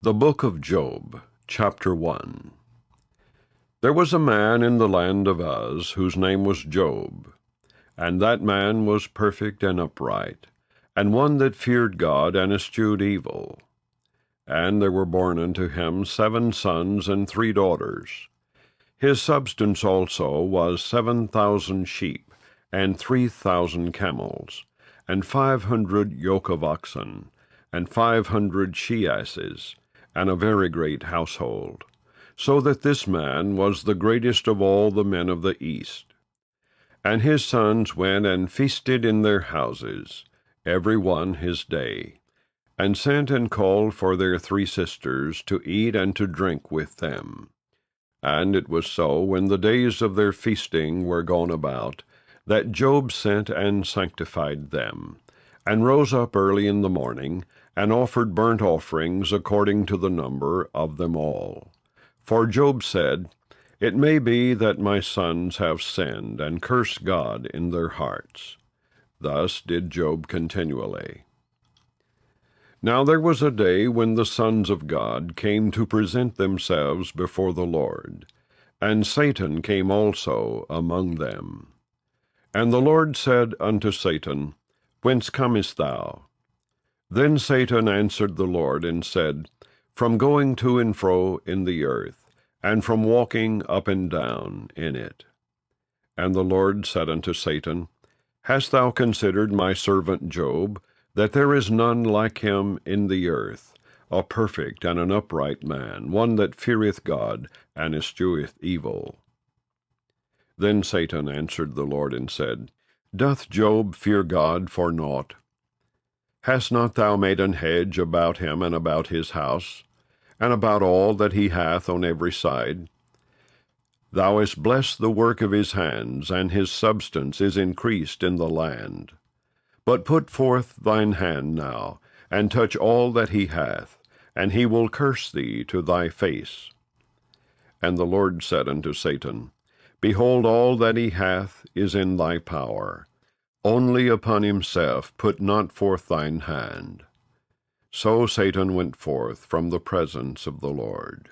The Book of Job, Chapter 1. There was a man in the land of Uz, whose name was Job. And that man was perfect and upright, and one that feared God and eschewed evil. And there were born unto him 7 sons and 3 daughters. His substance also was 7,000 sheep, and 3,000 camels, and 500 yoke of oxen, and 500 she-asses, and a very great household, so that this man was the greatest of all the men of the east. And his sons went and feasted in their houses, every one his day, and sent and called for their 3 sisters to eat and to drink with them. And it was so, when the days of their feasting were gone about, that Job sent and sanctified them, and rose up early in the morning, and offered burnt offerings according to the number of them all. For Job said, It may be that my sons have sinned, and cursed God in their hearts. Thus did Job continually. Now there was a day when the sons of God came to present themselves before the Lord, and Satan came also among them. And the Lord said unto Satan, Whence comest thou? Then Satan answered the Lord, and said, From going to and fro in the earth, and from walking up and down in it. And the Lord said unto Satan, Hast thou considered my servant Job, that there is none like him in the earth, a perfect and an upright man, one that feareth God, and escheweth evil? Then Satan answered the Lord, and said, Doth Job fear God for naught? Hast not thou made an hedge about him and about his house, and about all that he hath on every side? Thou hast blessed the work of his hands, and his substance is increased in the land. But put forth thine hand now, and touch all that he hath, and he will curse thee to thy face. And the Lord said unto Satan, Behold, all that he hath is in thy power. Only upon himself put not forth thine hand. So Satan went forth from the presence of the Lord.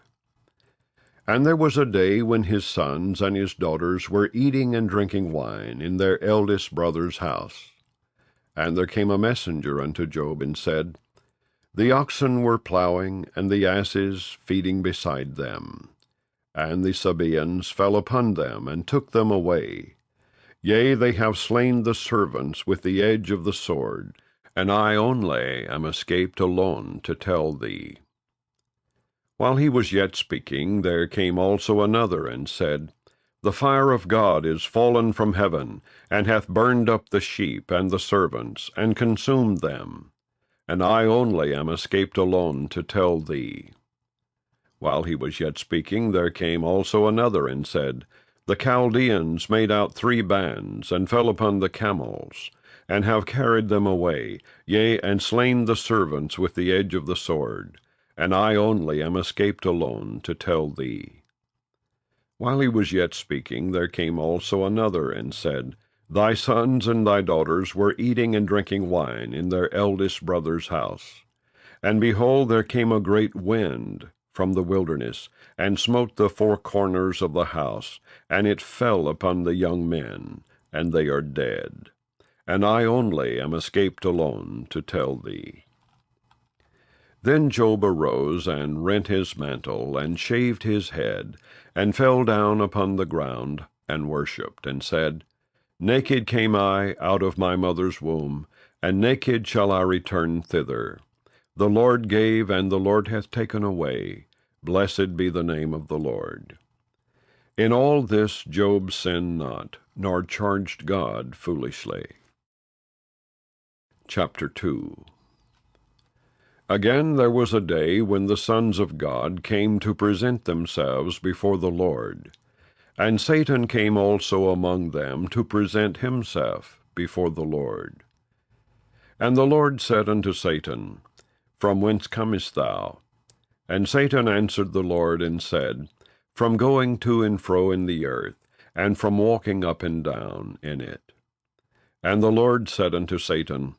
And there was a day when his sons and his daughters were eating and drinking wine in their eldest brother's house. And there came a messenger unto Job, and said, The oxen were plowing, and the asses feeding beside them. And the Sabaeans fell upon them, and took them away. Yea, they have slain the servants with the edge of the sword, and I only am escaped alone to tell thee. While he was yet speaking, there came also another, and said, The fire of God is fallen from heaven, and hath burned up the sheep and the servants, and consumed them. And I only am escaped alone to tell thee. While he was yet speaking, there came also another, and said, The Chaldeans made out 3 bands, and fell upon the camels, and have carried them away, yea, and slain the servants with the edge of the sword, and I only am escaped alone to tell thee. While he was yet speaking, there came also another, and said, Thy sons and thy daughters were eating and drinking wine in their eldest brother's house. And behold, there came a great wind from the wilderness, and smote the 4 corners of the house, and it fell upon the young men, and they are dead. And I only am escaped alone to tell thee. Then Job arose, and rent his mantle, and shaved his head, and fell down upon the ground, and worshipped, and said, Naked came I out of my mother's womb, and naked shall I return thither. The Lord gave, and the Lord hath taken away. Blessed be the name of the Lord. In all this Job sinned not, nor charged God foolishly. Chapter 2. Again there was a day when the sons of God came to present themselves before the Lord. And Satan came also among them to present himself before the Lord. And the Lord said unto Satan, From whence comest thou? And Satan answered the Lord, and said, From going to and fro in the earth, and from walking up and down in it. And the Lord said unto Satan,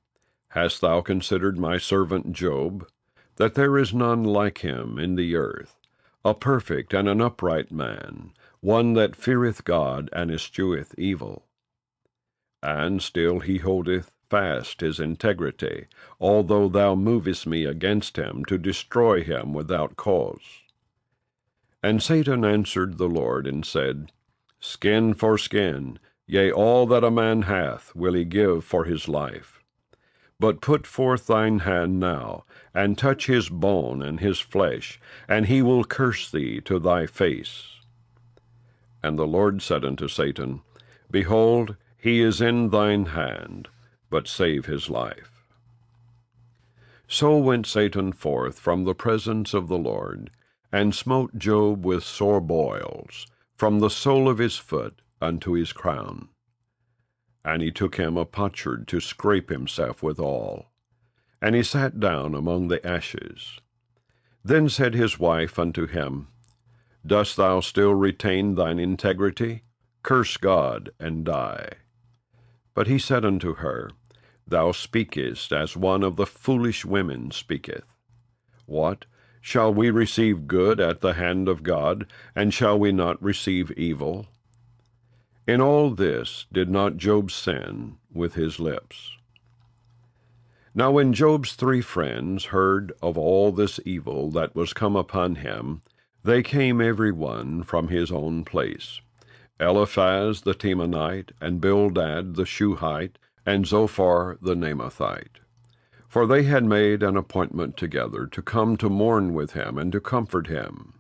Hast thou considered my servant Job, that there is none like him in the earth, a perfect and an upright man, one that feareth God and escheweth evil. And still he holdeth fast his integrity, although thou movest me against him to destroy him without cause. And Satan answered the Lord, and said, Skin for skin, yea, all that a man hath will he give for his life. But put forth thine hand now, and touch his bone and his flesh, and he will curse thee to thy face. And the Lord said unto Satan, Behold, he is in thine hand, but save his life. So went Satan forth from the presence of the Lord, and smote Job with sore boils, from the sole of his foot unto his crown. And he took him a potsherd to scrape himself withal. And he sat down among the ashes. Then said his wife unto him, Dost thou still retain thine integrity? Curse God, and die. But he said unto her, Thou speakest as one of the foolish women speaketh. What? Shall we receive good at the hand of God, and shall we not receive evil? In all this did not Job sin with his lips. Now when Job's 3 friends heard of all this evil that was come upon him, they came every one from his own place, Eliphaz the Temanite, and Bildad the Shuhite, and Zophar the Naamathite. For they had made an appointment together to come to mourn with him, and to comfort him.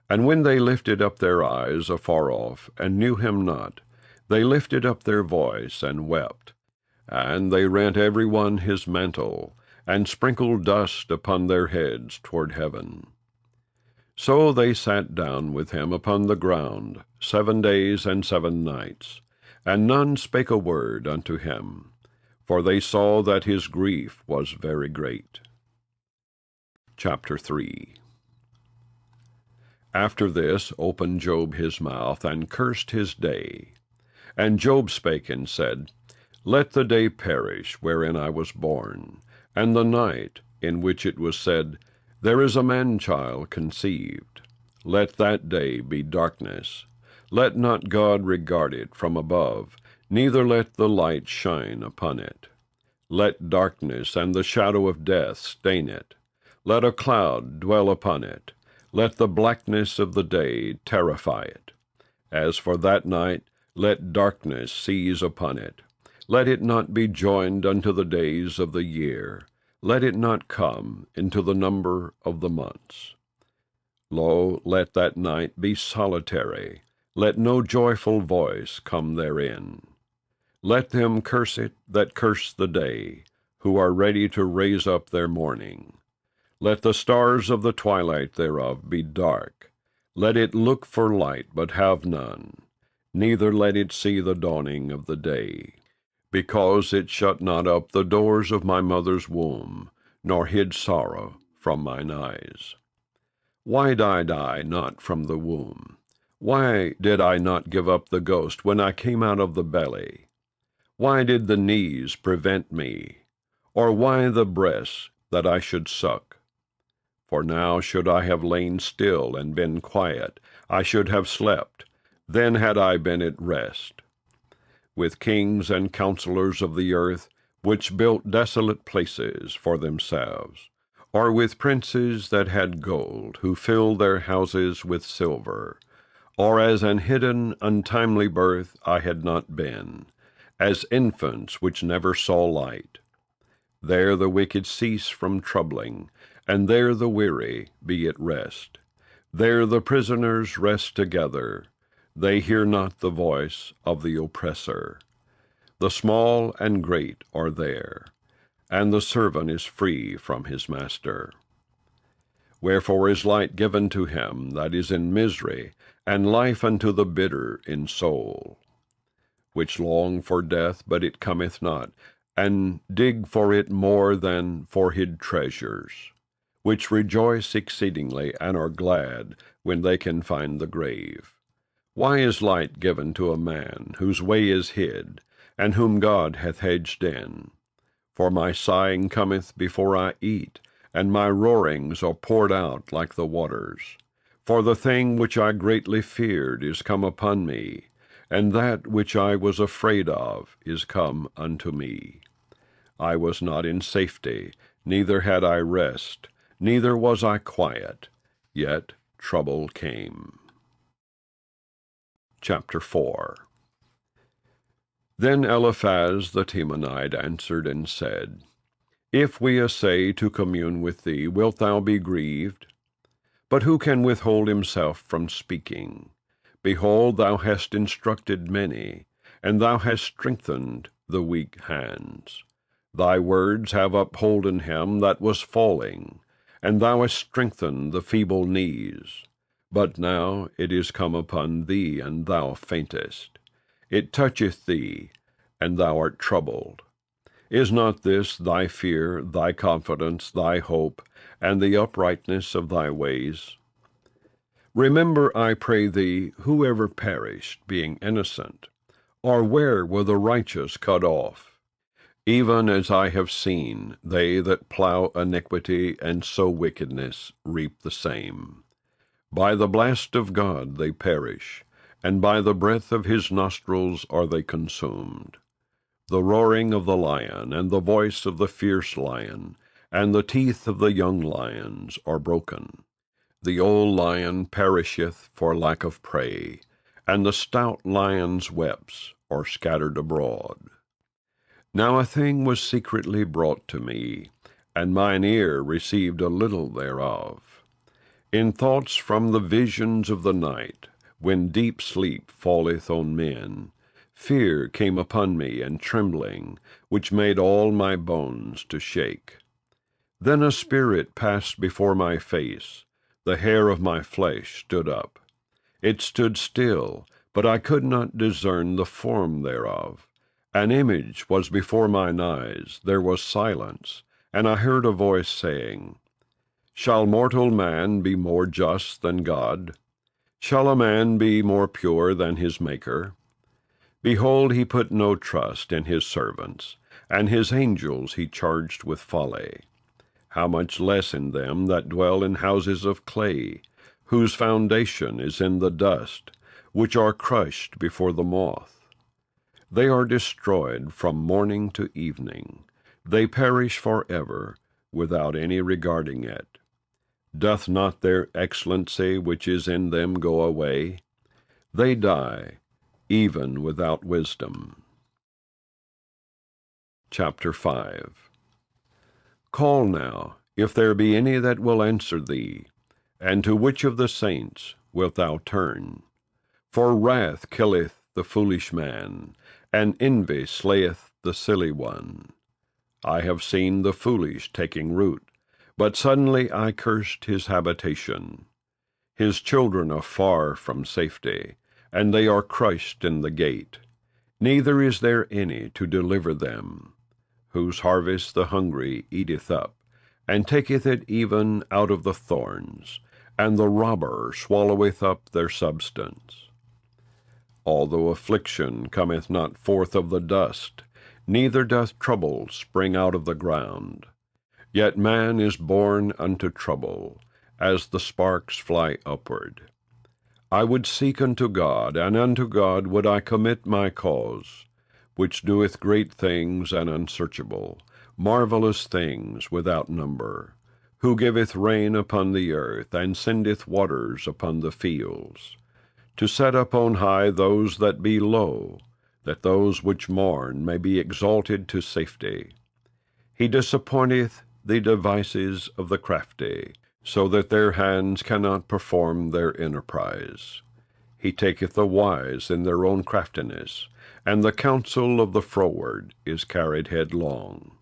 And when they lifted up their eyes afar off, and knew him not, they lifted up their voice, and wept. And they rent every one his mantle, and sprinkled dust upon their heads toward heaven. So they sat down with him upon the ground 7 days and 7 nights, and none spake a word unto him, for they saw that his grief was very great. Chapter 3. After this opened Job his mouth, and cursed his day. And Job spake and said, Let the day perish wherein I was born, and the night in which it was said, There is a man-child conceived. Let that day be darkness. Let not God regard it from above, neither let the light shine upon it. Let darkness and the shadow of death stain it. Let a cloud dwell upon it. Let the blackness of the day terrify it. As for that night, let darkness seize upon it. Let it not be joined unto the days of the year. Let it not come into the number of the months. Lo, let that night be solitary. Let no joyful voice come therein. Let them curse it that curse the day, who are ready to raise up their mourning. Let the stars of the twilight thereof be dark. Let it look for light, but have none. Neither let it see the dawning of the day. Because it shut not up the doors of my mother's womb, nor hid sorrow from mine eyes. Why died I not from the womb? Why did I not give up the ghost when I came out of the belly? Why did the knees prevent me? Or why the breasts that I should suck? For now should I have lain still and been quiet, I should have slept, then had I been at rest. With kings and counselors of the earth, which built desolate places for themselves, or with princes that had gold, who filled their houses with silver, or as an hidden, untimely birth I had not been, as infants which never saw light. There the wicked cease from troubling, and there the weary be at rest. There the prisoners rest together. They hear not the voice of the oppressor. The small and great are there, and the servant is free from his master. Wherefore is light given to him that is in misery, and life unto the bitter in soul, which long for death, but it cometh not, and dig for it more than for hid treasures, which rejoice exceedingly, and are glad when they can find the grave. Why is light given to a man whose way is hid, and whom God hath hedged in? For my sighing cometh before I eat, and my roarings are poured out like the waters. For the thing which I greatly feared is come upon me, and that which I was afraid of is come unto me. I was not in safety, neither had I rest, neither was I quiet, yet trouble came. Chapter 4. Then Eliphaz the Temanite answered and said, If we essay to commune with thee, wilt thou be grieved? But who can withhold himself from speaking? Behold, thou hast instructed many, and thou hast strengthened the weak hands. Thy words have upholden him that was falling, and thou hast strengthened the feeble knees. But now it is come upon thee, and thou faintest. It toucheth thee, and thou art troubled. Is not this thy fear, thy confidence, thy hope, and the uprightness of thy ways? Remember, I pray thee, whoever perished, being innocent, or where were the righteous cut off? Even as I have seen, they that plow iniquity and sow wickedness reap the same. By the blast of God they perish, and by the breath of his nostrils are they consumed. The roaring of the lion, and the voice of the fierce lion, and the teeth of the young lions are broken. The old lion perisheth for lack of prey, and the stout lion's whelps are scattered abroad. Now a thing was secretly brought to me, and mine ear received a little thereof. In thoughts from the visions of the night, when deep sleep falleth on men, fear came upon me, and trembling, which made all my bones to shake. Then a spirit passed before my face, the hair of my flesh stood up. It stood still, but I could not discern the form thereof. An image was before mine eyes, there was silence, and I heard a voice saying, Shall mortal man be more just than God? Shall a man be more pure than his Maker? Behold, he put no trust in his servants, and his angels he charged with folly. How much less in them that dwell in houses of clay, whose foundation is in the dust, which are crushed before the moth? They are destroyed from morning to evening. They perish forever, without any regarding it. Doth not their excellency which is in them go away? They die, even without wisdom. Chapter 5. Call now, if there be any that will answer thee, and to which of the saints wilt thou turn? For wrath killeth the foolish man, and envy slayeth the silly one. I have seen the foolish taking root, but suddenly I cursed his habitation. His children are far from safety, and they are crushed in the gate. Neither is there any to deliver them, whose harvest the hungry eateth up, and taketh it even out of the thorns, and the robber swalloweth up their substance. Although affliction cometh not forth of the dust, neither doth trouble spring out of the ground, yet man is born unto trouble, as the sparks fly upward. I would seek unto God, and unto God would I commit my cause, which doeth great things and unsearchable, marvelous things without number, who giveth rain upon the earth, and sendeth waters upon the fields, to set up on high those that be low, that those which mourn may be exalted to safety. He disappointeth the devices of the crafty, so that their hands cannot perform their enterprise. He taketh the wise in their own craftiness, and the counsel of the froward is carried headlong.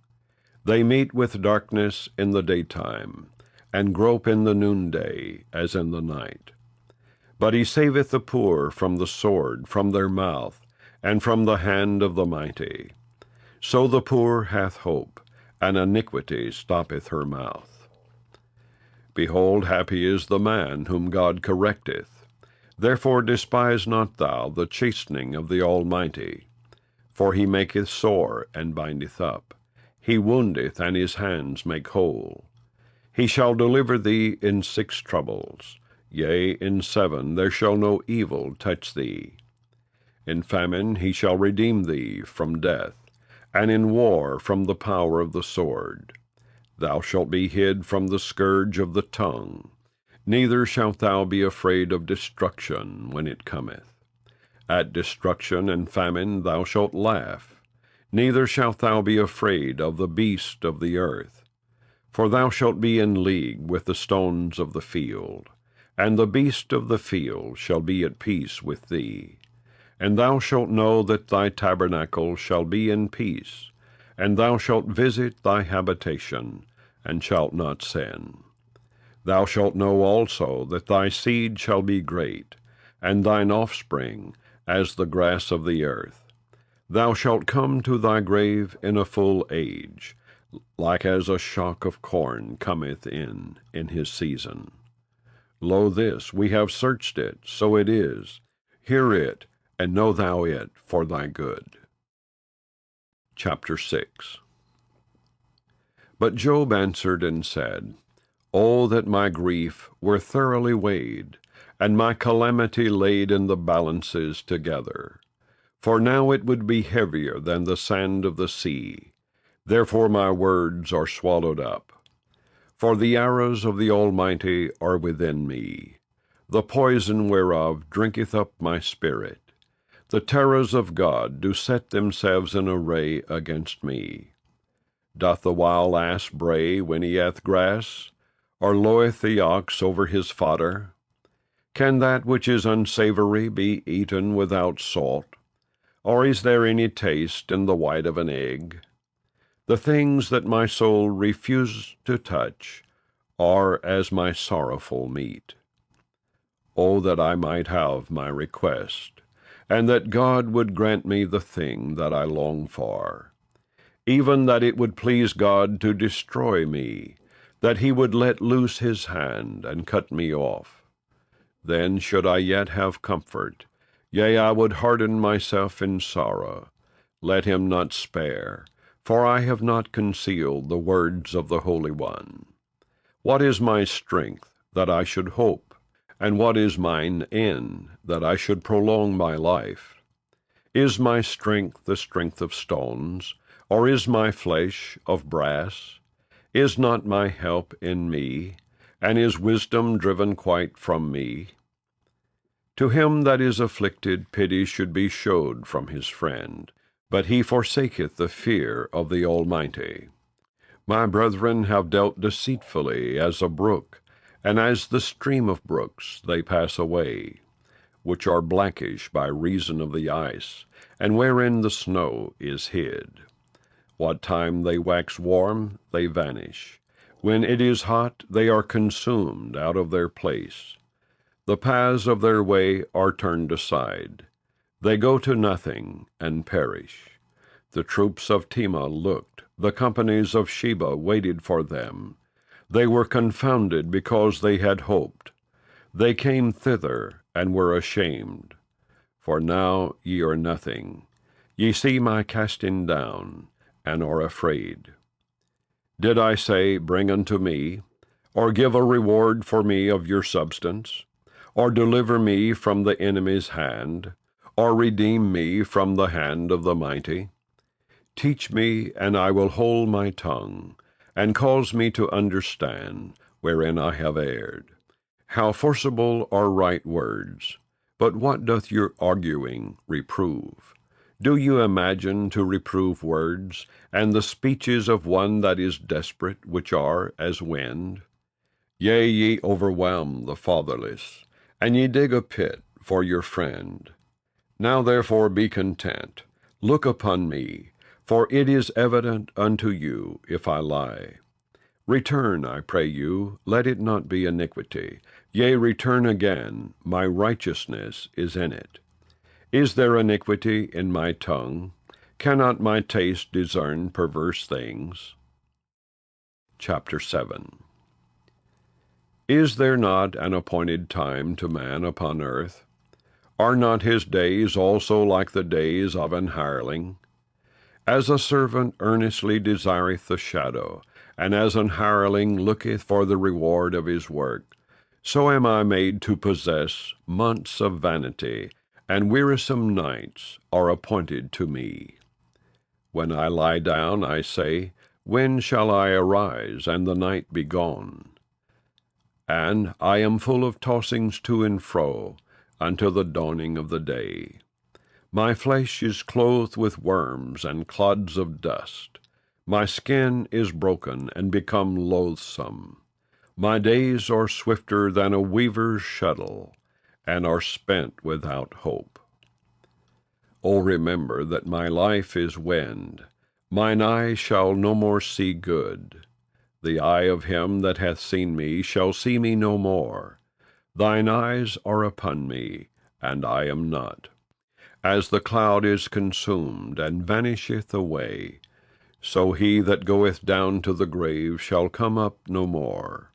They meet with darkness in the daytime, and grope in the noonday as in the night. But he saveth the poor from the sword, from their mouth, and from the hand of the mighty. So the poor hath hope, and iniquity stoppeth her mouth. Behold, happy is the man whom God correcteth. Therefore despise not thou the chastening of the Almighty. For he maketh sore, and bindeth up. He woundeth, and his hands make whole. He shall deliver thee in 6 troubles. Yea, in 7 there shall no evil touch thee. In famine he shall redeem thee from death, and in war from the power of the sword. Thou shalt be hid from the scourge of the tongue, neither shalt thou be afraid of destruction when it cometh. At destruction and famine thou shalt laugh, neither shalt thou be afraid of the beast of the earth. For thou shalt be in league with the stones of the field, and the beast of the field shall be at peace with thee. And thou shalt know that thy tabernacle shall be in peace, and thou shalt visit thy habitation, and shalt not sin. Thou shalt know also that thy seed shall be great, and thine offspring as the grass of the earth. Thou shalt come to thy grave in a full age, like as a shock of corn cometh in his season. Lo, this, we have searched it, so it is. Hear it, and know thou it for thy good. Chapter 6. But Job answered and said, O that my grief were thoroughly weighed, and my calamity laid in the balances together. For now it would be heavier than the sand of the sea. Therefore my words are swallowed up. For the arrows of the Almighty are within me. The poison whereof drinketh up my spirit. The terrors of God do set themselves in array against me. Doth the wild ass bray when he hath grass? Or loweth the ox over his fodder? Can that which is unsavory be eaten without salt? Or is there any taste in the white of an egg? The things that my soul refused to touch are as my sorrowful meat. O that I might have my request, and that God would grant me the thing that I long for, even that it would please God to destroy me, that he would let loose his hand and cut me off. Then should I yet have comfort, yea, I would harden myself in sorrow. Let him not spare, for I have not concealed the words of the Holy One. What is my strength, that I should hope? And what is mine end, that I should prolong my life? Is my strength the strength of stones, or is my flesh of brass? Is not my help in me, and is wisdom driven quite from me? To him that is afflicted pity should be showed from his friend, but he forsaketh the fear of the Almighty. My brethren have dealt deceitfully as a brook, and as the stream of brooks they pass away, which are blackish by reason of the ice, and wherein the snow is hid. What time they wax warm, they vanish. When it is hot, they are consumed out of their place. The paths of their way are turned aside. They go to nothing, and perish. The troops of Tema looked, the companies of Sheba waited for them. They were confounded because they had hoped. They came thither, and were ashamed. For now ye are nothing. Ye see my casting down, and are afraid. Did I say, Bring unto me, or give a reward for me of your substance, or deliver me from the enemy's hand, or redeem me from the hand of the mighty? Teach me, and I will hold my tongue, and cause me to understand wherein I have erred. How forcible are right words! But what doth your arguing reprove? Do you imagine to reprove words, and the speeches of one that is desperate, which are as wind? Yea, ye overwhelm the fatherless, and ye dig a pit for your friend. Now therefore be content, look upon me, for it is evident unto you if I lie. Return, I pray you, let it not be iniquity. Yea, return again, my righteousness is in it. Is there iniquity in my tongue? Cannot my taste discern perverse things? Chapter 7. Is there not an appointed time to man upon earth? Are not his days also like the days of an hireling? As a servant earnestly desireth the shadow, and as an hireling looketh for the reward of his work, so am I made to possess months of vanity, and wearisome nights are appointed to me. When I lie down, I say, when shall I arise, and the night be gone? And I am full of tossings to and fro, until the dawning of the day. My flesh is clothed with worms and clods of dust. My skin is broken and become loathsome. My days are swifter than a weaver's shuttle, and are spent without hope. O remember that my life is wind. Mine eye shall no more see good. The eye of him that hath seen me shall see me no more. Thine eyes are upon me, and I am not. As the cloud is consumed, and vanisheth away, so he that goeth down to the grave shall come up no more.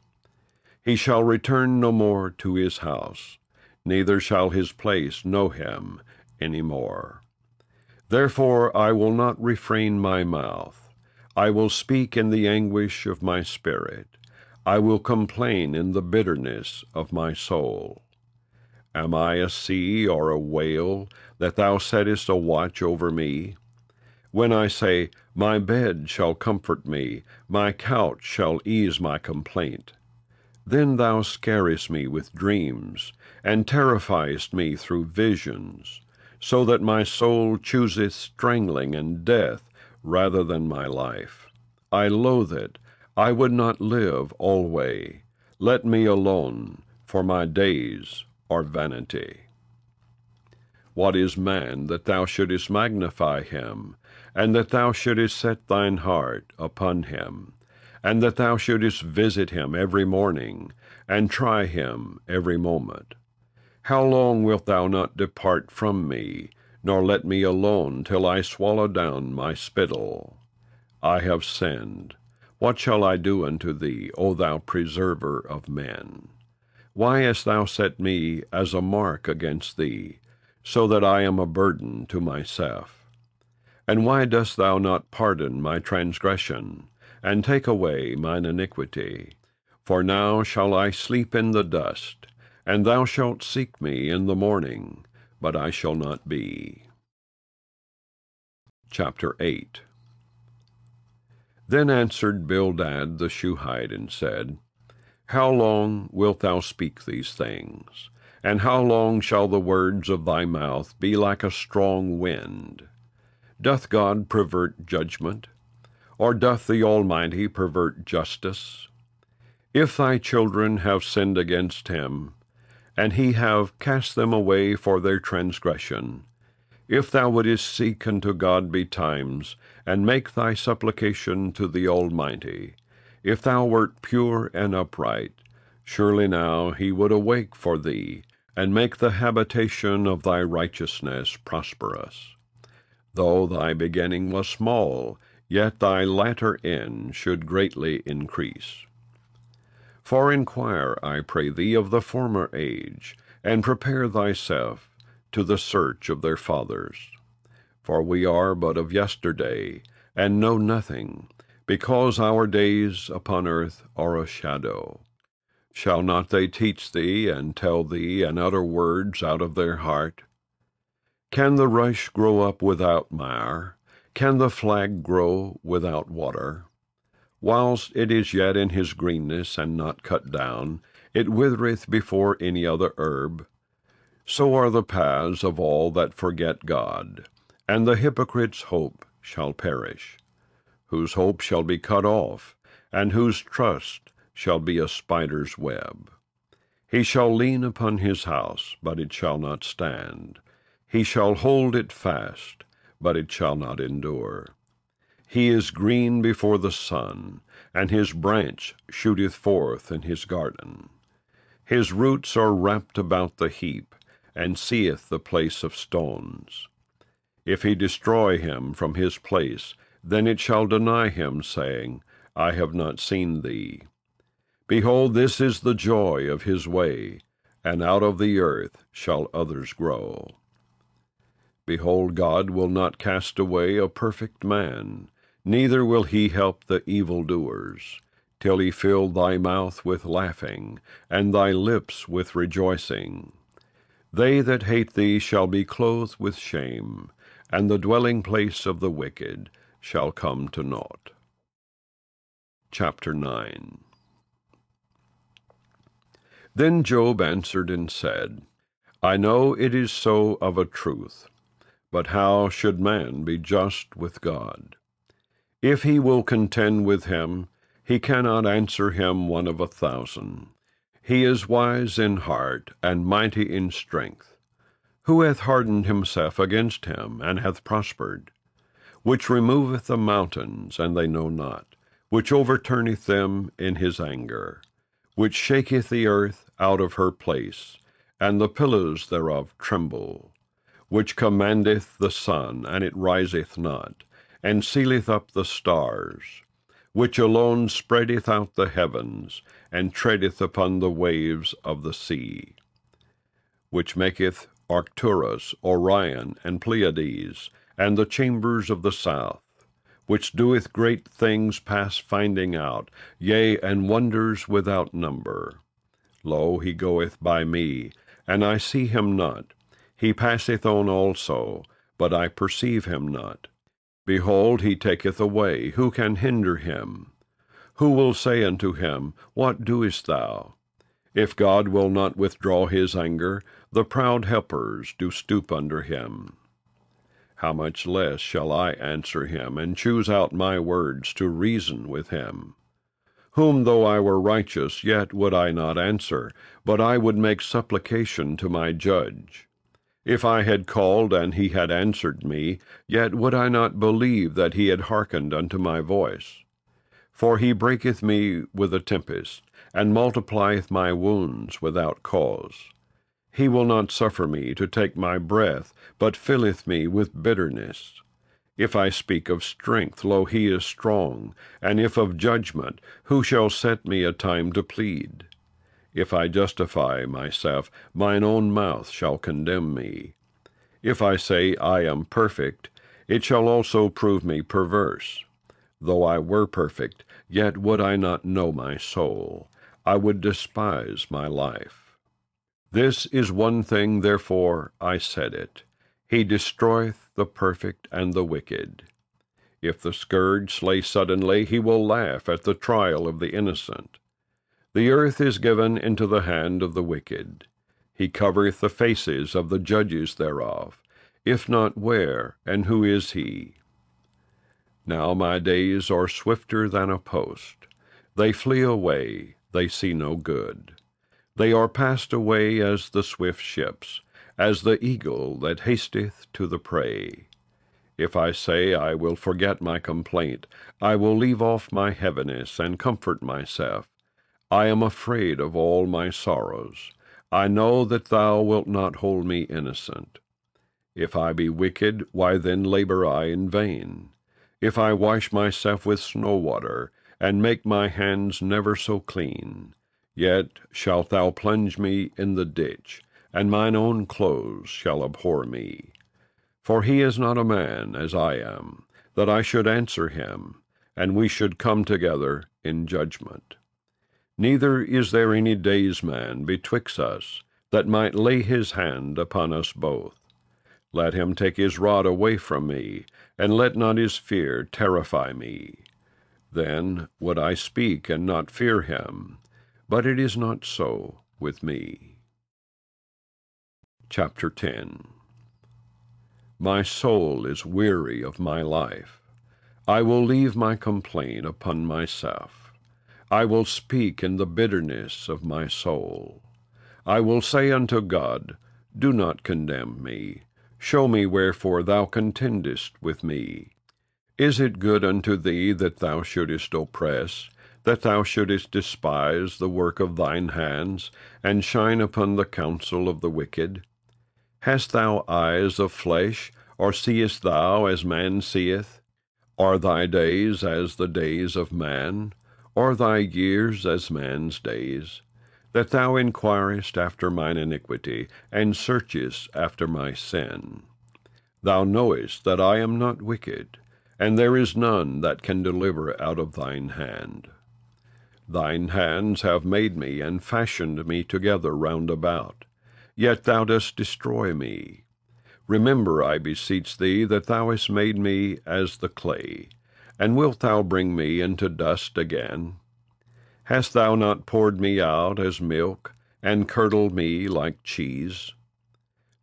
He shall return no more to his house, neither shall his place know him any more. Therefore I will not refrain my mouth. I will speak in the anguish of my spirit. I will complain in the bitterness of my soul. Am I a sea or a whale, that thou settest a watch over me? When I say, my bed shall comfort me, my couch shall ease my complaint, then thou scarest me with dreams, and terrifiest me through visions, so that my soul chooseth strangling and death rather than my life. I loathe it. I would not live alway. Let me alone, for my days are vanity. What is man, that thou shouldest magnify him, and that thou shouldest set thine heart upon him, and that thou shouldest visit him every morning, and try him every moment? How long wilt thou not depart from me, nor let me alone till I swallow down my spittle? I have sinned. What shall I do unto thee, O thou preserver of men? Why hast thou set me as a mark against thee, so that I am a burden to myself? And why dost thou not pardon my transgression, and take away mine iniquity? For now shall I sleep in the dust, and thou shalt seek me in the morning, but I shall not be. Chapter 8. Then answered Bildad the Shuhite, and said, How long wilt thou speak these things? And how long shall the words of thy mouth be like a strong wind? Doth God pervert judgment? Or doth the Almighty pervert justice? If thy children have sinned against him, and he have cast them away for their transgression, if thou wouldest seek unto God betimes, and make thy supplication to the Almighty, if thou wert pure and upright, surely now he would awake for thee, and make the habitation of thy righteousness prosperous. Though thy beginning was small, yet thy latter end should greatly increase. For inquire, I pray thee, of the former age, and prepare thyself to the search of their fathers. For we are but of yesterday, and know nothing, because our days upon earth are a shadow. Shall not they teach thee, and tell thee, and utter words out of their heart? Can the rush grow up without mire? Can the flag grow without water? Whilst it is yet in his greenness, and not cut down, it withereth before any other herb. So are the paths of all that forget God, and the hypocrite's hope shall perish, whose hope shall be cut off, and whose trust shall be a spider's web. He shall lean upon his house, but it shall not stand. He shall hold it fast, but it shall not endure. He is green before the sun, and his branch shooteth forth in his garden. His roots are wrapped about the heap, and seeth the place of stones. If he destroy him from his place, then it shall deny him, saying, I have not seen thee. Behold, this is the joy of his way, and out of the earth shall others grow. Behold, God will not cast away a perfect man, neither will he help the evildoers, till he fill thy mouth with laughing, and thy lips with rejoicing. They that hate thee shall be clothed with shame, and the dwelling place of the wicked shall come to naught. Chapter 9. Then Job answered and said, I know it is so of a truth, but how should man be just with God? If he will contend with him, he cannot answer him 1 of 1,000. He is wise in heart, and mighty in strength. Who hath hardened himself against him, and hath prospered? Which removeth the mountains, and they know not, which overturneth them in his anger, which shaketh the earth out of her place, and the pillars thereof tremble, which commandeth the sun, and it riseth not, and sealeth up the stars, which alone spreadeth out the heavens, and treadeth upon the waves of the sea, which maketh Arcturus, Orion, and Pleiades, and the chambers of the south, which doeth great things past finding out, yea, and wonders without number. Lo, he goeth by me, and I see him not. He passeth on also, but I perceive him not. Behold, he taketh away, who can hinder him? Who will say unto him, What doest thou? If God will not withdraw his anger, the proud helpers do stoop under him. How much less shall I answer him, and choose out my words to reason with him? Whom though I were righteous, yet would I not answer, but I would make supplication to my judge. If I had called, and he had answered me, yet would I not believe that he had hearkened unto my voice. For he breaketh me with a tempest, and multiplieth my wounds without cause. He will not suffer me to take my breath, but filleth me with bitterness. If I speak of strength, lo, he is strong, and if of judgment, who shall set me a time to plead? If I justify myself, mine own mouth shall condemn me. If I say I am perfect, it shall also prove me perverse. Though I were perfect, yet would I not know my soul. I would despise my life. This is one thing, therefore I said it. He destroyeth the perfect and the wicked. If the scourge slay suddenly, he will laugh at the trial of the innocent. The earth is given into the hand of the wicked. He covereth the faces of the judges thereof. If not, where, and who is he? Now my days are swifter than a post. They flee away, they see no good. They are passed away as the swift ships, as the eagle that hasteth to the prey. If I say I will forget my complaint, I will leave off my heaviness, and comfort myself. I am afraid of all my sorrows. I know that thou wilt not hold me innocent. If I be wicked, why then labor I in vain? If I wash myself with snow water, and make my hands never so clean, yet shalt thou plunge me in the ditch, and mine own clothes shall abhor me. For he is not a man, as I am, that I should answer him, and we should come together in judgment. Neither is there any daysman betwixt us, that might lay his hand upon us both. Let him take his rod away from me, and let not his fear terrify me. Then would I speak and not fear him, but it is not so with me. Chapter 10. My soul is weary of my life. I will leave my complaint upon myself. I will speak in the bitterness of my soul. I will say unto God, Do not condemn me. Show me wherefore thou contendest with me. Is it good unto thee that thou shouldest oppress, that thou shouldest despise the work of thine hands, and shine upon the counsel of the wicked? Hast thou eyes of flesh, or seest thou as man seeth? Are thy days as the days of man? Are thy years as man's days? That thou inquirest after mine iniquity, and searchest after my sin. Thou knowest that I am not wicked, and there is none that can deliver out of thine hand. Thine hands have made me, and fashioned me together round about. Yet thou dost destroy me. Remember, I beseech thee, that thou hast made me as the clay, and wilt thou bring me into dust again? Hast thou not poured me out as milk, and curdled me like cheese?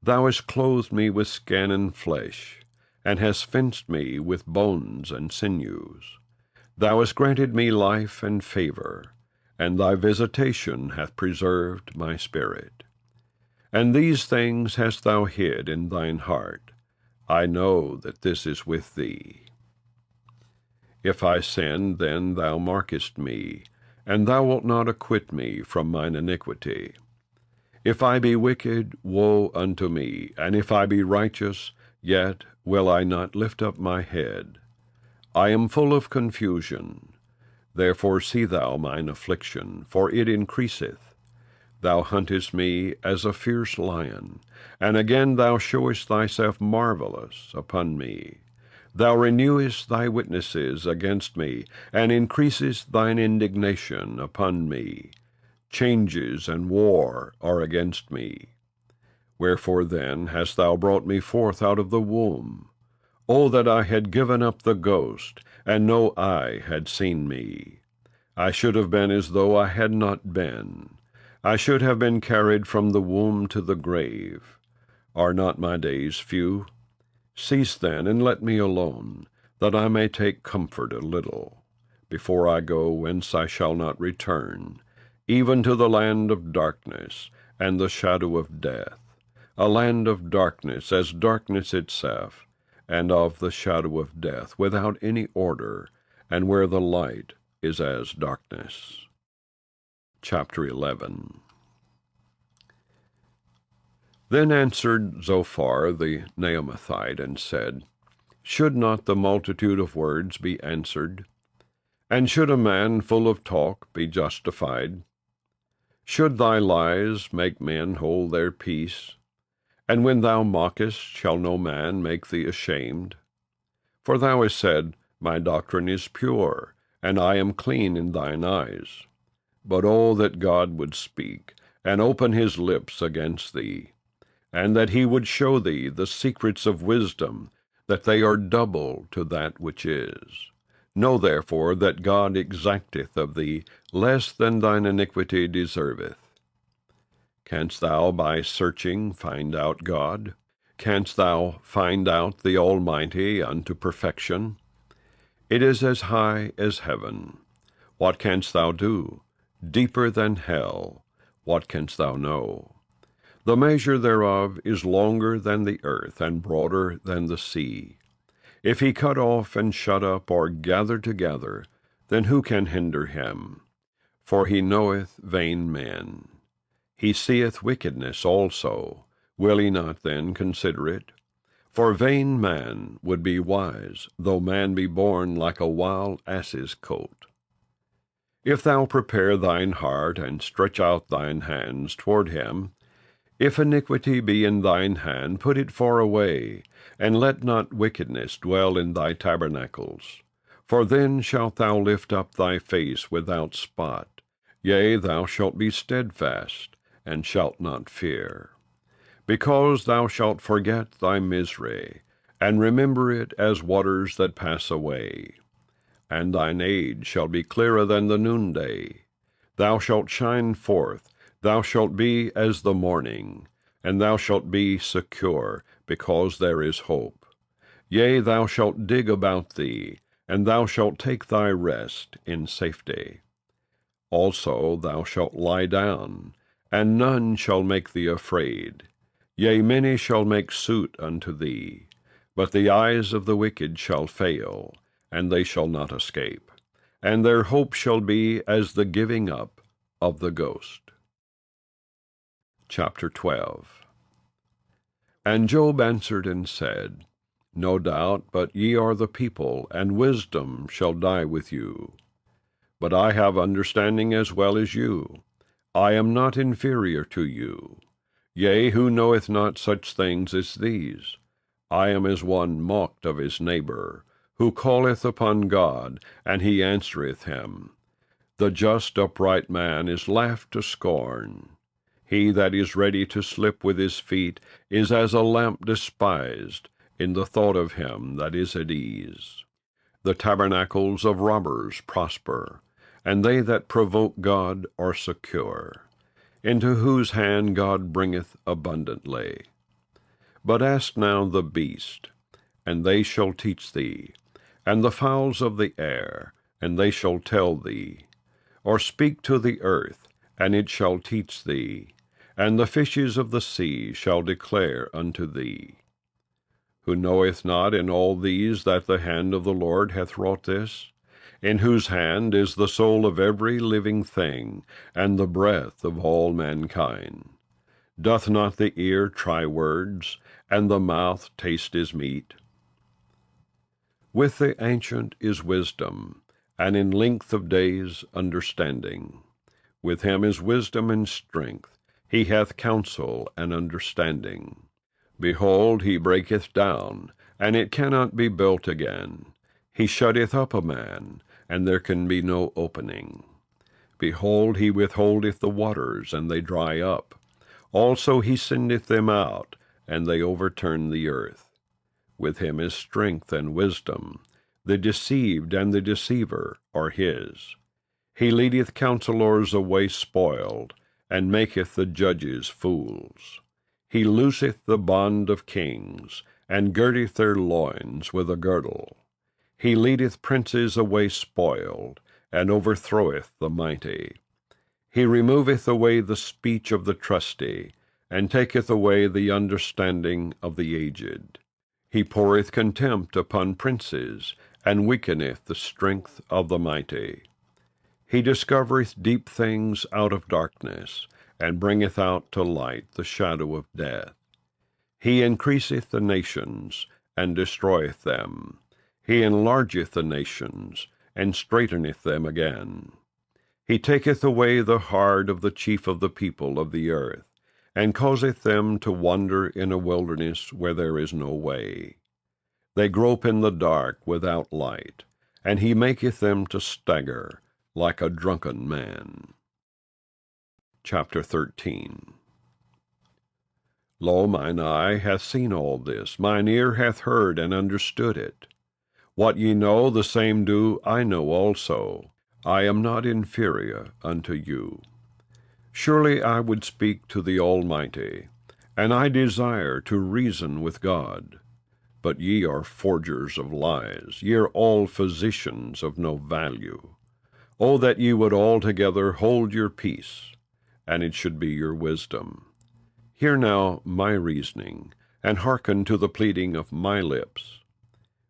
Thou hast clothed me with skin and flesh, and hast fenced me with bones and sinews. Thou hast granted me life and favor, and thy visitation hath preserved my spirit. And these things hast thou hid in thine heart. I know that this is with thee. If I sin, then thou markest me, and thou wilt not acquit me from mine iniquity. If I be wicked, woe unto me, and if I be righteous, yet will I not lift up my head. I am full of confusion. Therefore see thou mine affliction, for it increaseth. Thou huntest me as a fierce lion, and again thou showest thyself marvelous upon me. Thou renewest thy witnesses against me, and increasest thine indignation upon me. Changes and war are against me. Wherefore then hast thou brought me forth out of the womb? O that I had given up the ghost, and no eye had seen me! I should have been as though I had not been. I should have been carried from the womb to the grave. Are not my days few? Cease then, and let me alone, that I may take comfort a little, before I go whence I shall not return, even to the land of darkness and the shadow of death, a land of darkness as darkness itself, and of the shadow of death, without any order, and where the light is as darkness. Chapter 11. Then answered Zophar the Naamathite, and said, Should not the multitude of words be answered? And should a man full of talk be justified? Should thy lies make men hold their peace? And when thou mockest, shall no man make thee ashamed? For thou hast said, My doctrine is pure, and I am clean in thine eyes. But oh, that God would speak, and open his lips against thee, and that he would show thee the secrets of wisdom, that they are double to that which is. Know therefore that God exacteth of thee less than thine iniquity deserveth. Canst thou by searching find out God? Canst thou find out the Almighty unto perfection? It is as high as heaven. What canst thou do? Deeper than hell. What canst thou know? The measure thereof is longer than the earth, and broader than the sea. If he cut off and shut up, or gather together, then who can hinder him? For he knoweth vain men. He seeth wickedness also. Will he not then consider it? For vain man would be wise, though man be born like a wild ass's coat. If thou prepare thine heart, and stretch out thine hands toward him, if iniquity be in thine hand, put it far away, and let not wickedness dwell in thy tabernacles. For then shalt thou lift up thy face without spot, yea, thou shalt be steadfast, and shalt not fear. Because thou shalt forget thy misery, and remember it as waters that pass away. And thine age shall be clearer than the noonday. Thou shalt shine forth, thou shalt be as the morning, and thou shalt be secure, because there is hope. Yea, thou shalt dig about thee, and thou shalt take thy rest in safety. Also thou shalt lie down, and none shall make thee afraid. Yea, many shall make suit unto thee, but the eyes of the wicked shall fail, and they shall not escape, and their hope shall be as the giving up of the ghost. Chapter 12. And Job answered and said, No doubt, but ye are the people, and wisdom shall die with you. But I have understanding as well as you. I am not inferior to you. Yea, who knoweth not such things as these? I am as one mocked of his neighbor, who calleth upon God, and he answereth him. The just upright man is laughed to scorn. He that is ready to slip with his feet is as a lamp despised in the thought of him that is at ease. The tabernacles of robbers prosper, and they that provoke God are secure, into whose hand God bringeth abundantly. But ask now the beast, and they shall teach thee, and the fowls of the air, and they shall tell thee. Or speak to the earth, and it shall teach thee, and the fishes of the sea shall declare unto thee. Who knoweth not in all these that the hand of the Lord hath wrought this? In whose hand is the soul of every living thing, and the breath of all mankind? Doth not the ear try words, and the mouth taste his meat? With the ancient is wisdom, and in length of days understanding. With him is wisdom and strength, he hath counsel and understanding. Behold, he breaketh down, and it cannot be built again. He shutteth up a man, and there can be no opening. Behold, he withholdeth the waters, and they dry up. Also he sendeth them out, and they overturn the earth. With him is strength and wisdom. The deceived and the deceiver are his. He leadeth counselors away spoiled, and maketh the judges fools. He looseth the bond of kings, and girdeth their loins with a girdle. He leadeth princes away spoiled, and overthroweth the mighty. He removeth away the speech of the trusty, and taketh away the understanding of the aged. He poureth contempt upon princes, and weakeneth the strength of the mighty. He discovereth deep things out of darkness, and bringeth out to light the shadow of death. He increaseth the nations, and destroyeth them. He enlargeth the nations, and straiteneth them again. He taketh away the heart of the chief of the people of the earth, and causeth them to wander in a wilderness where there is no way. They grope in the dark without light, and he maketh them to stagger like a drunken man. Chapter 13. Lo, mine eye hath seen all this, mine ear hath heard and understood it. What ye know, the same do I know also. I am not inferior unto you. Surely I would speak to the Almighty, and I desire to reason with God. But ye are forgers of lies, ye are all physicians of no value. O that ye would altogether hold your peace, and it should be your wisdom. Hear now my reasoning, and hearken to the pleading of my lips.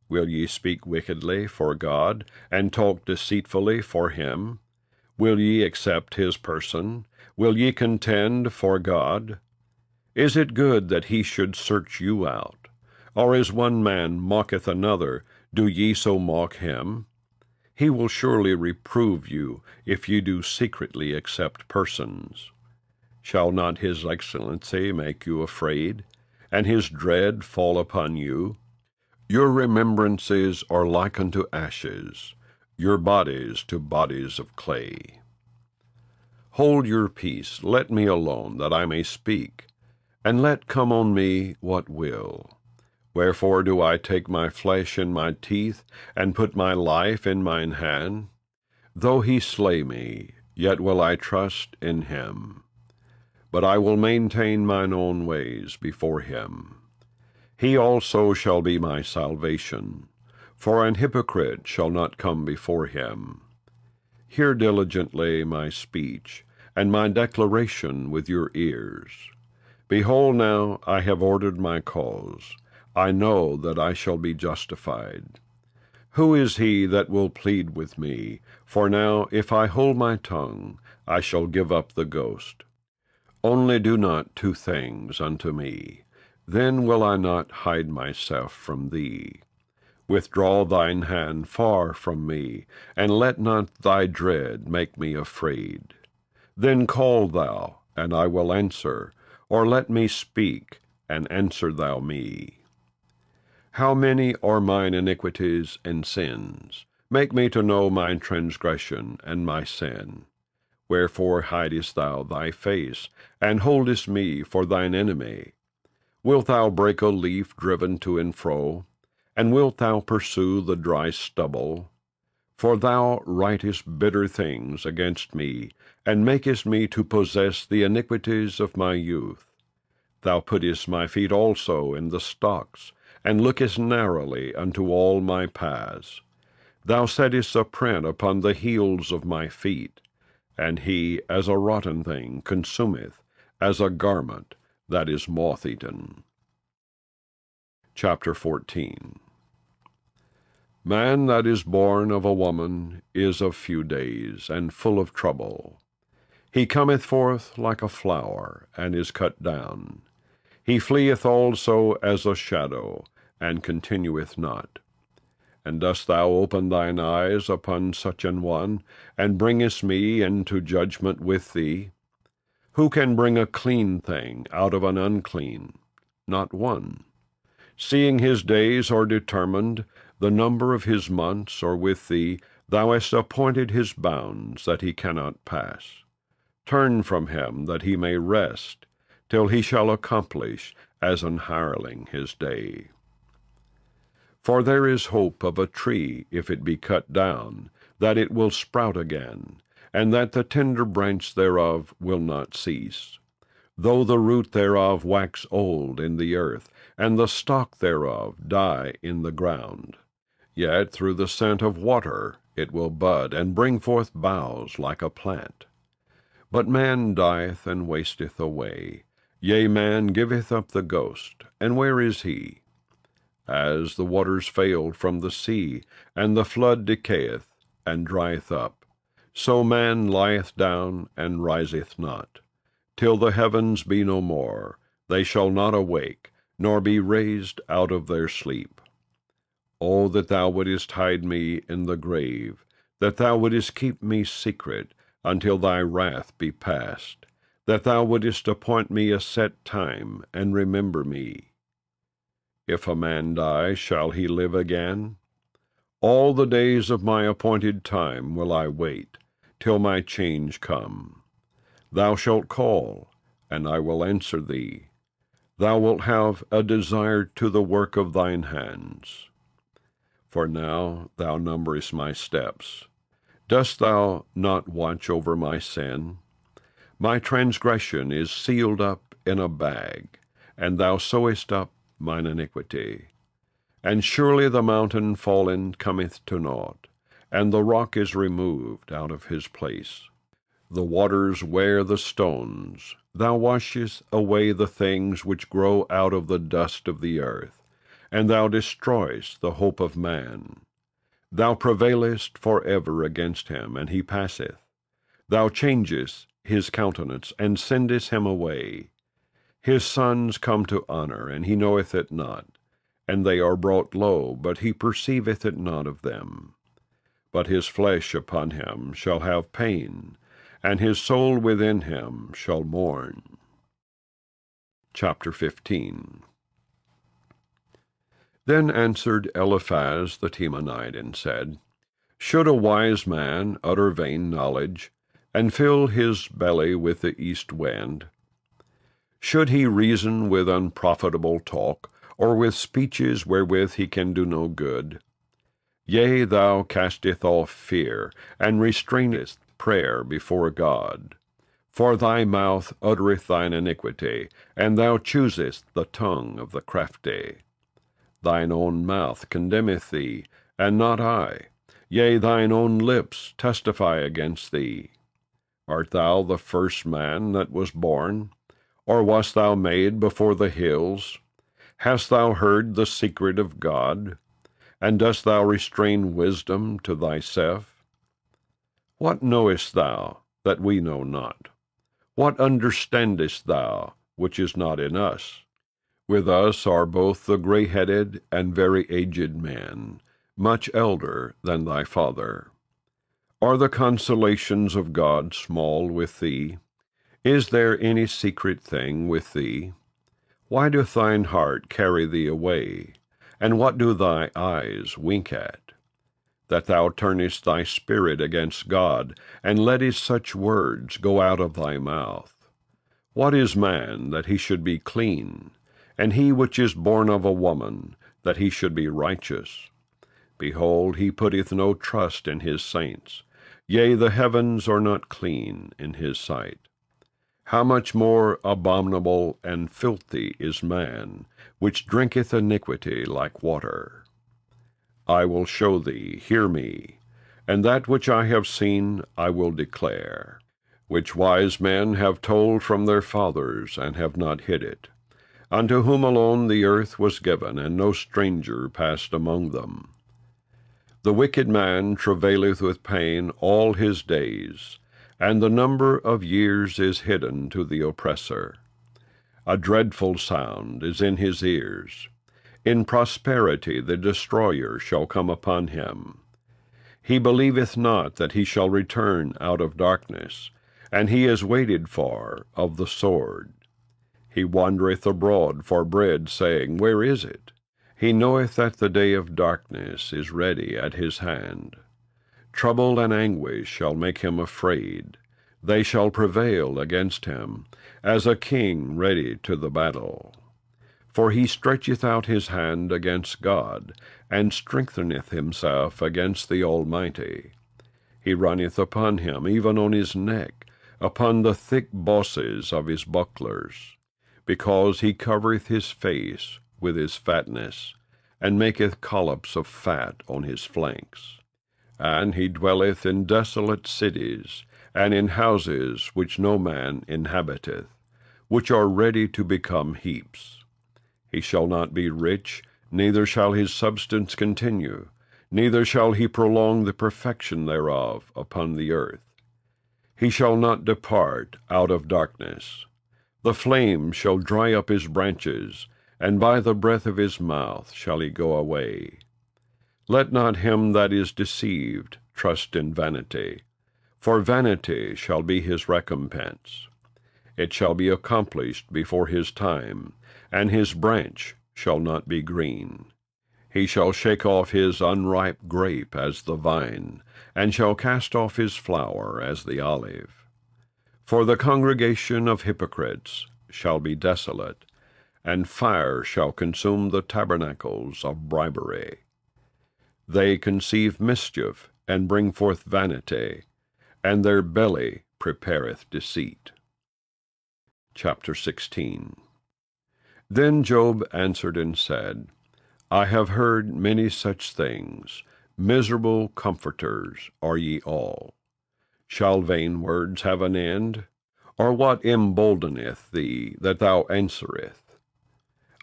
Will ye speak wickedly for God, and talk deceitfully for him? Will ye accept his person? Will ye contend for God? Is it good that he should search you out? Or as one man mocketh another, do ye so mock him? He will surely reprove you, if ye do secretly accept persons. Shall not his excellency make you afraid, and his dread fall upon you? Your remembrances are like unto ashes, your bodies to bodies of clay. Hold your peace, let me alone, that I may speak, and let come on me what will. Wherefore do I take my flesh in my teeth, and put my life in mine hand? Though he slay me, yet will I trust in him. But I will maintain mine own ways before him. He also shall be my salvation, for an hypocrite shall not come before him. Hear diligently my speech, and my declaration with your ears. Behold now, I have ordered my cause. I know that I shall be justified. Who is he that will plead with me? For now, if I hold my tongue, I shall give up the ghost. Only do not two things unto me, then will I not hide myself from thee. Withdraw thine hand far from me, and let not thy dread make me afraid. Then call thou, and I will answer, or let me speak, and answer thou me. How many are mine iniquities and sins? Make me to know my transgression and my sin. Wherefore hidest thou thy face, and holdest me for thine enemy? Wilt thou break a leaf driven to and fro? And wilt thou pursue the dry stubble? For thou writest bitter things against me, and makest me to possess the iniquities of my youth. Thou puttest my feet also in the stocks, and lookest narrowly unto all my paths. Thou settest a print upon the heels of my feet, and he as a rotten thing consumeth, as a garment that is moth-eaten. Chapter 14. Man that is born of a woman is of few days, and full of trouble. He cometh forth like a flower, and is cut down. He fleeth also as a shadow, and continueth not. And dost thou open thine eyes upon such an one, and bringest me into judgment with thee? Who can bring a clean thing out of an unclean? Not one. Seeing his days are determined, the number of his months are with thee, thou hast appointed his bounds, that he cannot pass. Turn from him, that he may rest, till he shall accomplish as an hireling his day. For there is hope of a tree, if it be cut down, that it will sprout again, and that the tender branch thereof will not cease. Though the root thereof wax old in the earth, and the stalk thereof die in the ground, yet through the scent of water it will bud, and bring forth boughs like a plant. But man dieth and wasteth away. Yea, man giveth up the ghost, and where is he? As the waters failed from the sea, and the flood decayeth, and drieth up, so man lieth down, and riseth not. Till the heavens be no more, they shall not awake, nor be raised out of their sleep. O that thou wouldest hide me in the grave, that thou wouldest keep me secret, until thy wrath be past, that thou wouldest appoint me a set time, and remember me. If a man die, shall he live again? All the days of my appointed time will I wait, till my change come. Thou shalt call, and I will answer thee. Thou wilt have a desire to the work of thine hands. For now thou numberest my steps. Dost thou not watch over my sin? My transgression is sealed up in a bag, and thou sewest up mine iniquity. And surely the mountain fallen cometh to naught, and the rock is removed out of his place. The waters wear the stones. Thou washest away the things which grow out of the dust of the earth, and thou destroyest the hope of man. Thou prevailest for ever against him, and he passeth. Thou changest his countenance, and sendest him away. His sons come to honor, and he knoweth it not, and they are brought low, but he perceiveth it not of them. But his flesh upon him shall have pain, and his soul within him shall mourn. Chapter 15. Then answered Eliphaz the Temanite, and said, Should a wise man utter vain knowledge, and fill his belly with the east wind? Should he reason with unprofitable talk, or with speeches wherewith he can do no good? Yea, thou casteth off fear, and restrainest prayer before God. For thy mouth uttereth thine iniquity, and thou choosest the tongue of the crafty. Thine own mouth condemneth thee, and not I. Yea, thine own lips testify against thee. Art thou the first man that was born? Or wast thou made before the hills? Hast thou heard the secret of God? And dost thou restrain wisdom to thyself? What knowest thou that we know not? What understandest thou which is not in us? With us are both the gray-headed and very aged men, much elder than thy father. Are the consolations of God small with thee? Is there any secret thing with thee? Why doth thine heart carry thee away? And what do thy eyes wink at? That thou turnest thy spirit against God, and lettest such words go out of thy mouth? What is man, that he should be clean? And he which is born of a woman, that he should be righteous? Behold, he putteth no trust in his saints. Yea, the heavens are not clean in his sight. How much more abominable and filthy is man, which drinketh iniquity like water? I will show thee, hear me, and that which I have seen I will declare, which wise men have told from their fathers, and have not hid it, unto whom alone the earth was given, and no stranger passed among them. The wicked man travaileth with pain all his days, and the number of years is hidden to the oppressor. A dreadful sound is in his ears. In prosperity the destroyer shall come upon him. He believeth not that he shall return out of darkness, and he is waited for of the sword. He wandereth abroad for bread, saying, Where is it? He knoweth that the day of darkness is ready at his hand. Trouble and anguish shall make him afraid. They shall prevail against him, as a king ready to the battle. For he stretcheth out his hand against God, and strengtheneth himself against the Almighty. He runneth upon him, even on his neck, upon the thick bosses of his bucklers, because he covereth his face with his fatness, and maketh collops of fat on his flanks. And he dwelleth in desolate cities, and in houses which no man inhabiteth, which are ready to become heaps. He shall not be rich, neither shall his substance continue, neither shall he prolong the perfection thereof upon the earth. He shall not depart out of darkness. The flame shall dry up his branches, and by the breath of his mouth shall he go away. Let not him that is deceived trust in vanity, for vanity shall be his recompense. It shall be accomplished before his time, and his branch shall not be green. He shall shake off his unripe grape as the vine, and shall cast off his flower as the olive. For the congregation of hypocrites shall be desolate, and fire shall consume the tabernacles of bribery. They conceive mischief, and bring forth vanity, and their belly prepareth deceit. Chapter 16. Then Job answered and said, I have heard many such things. Miserable comforters are ye all. Shall vain words have an end? Or what emboldeneth thee that thou answerest?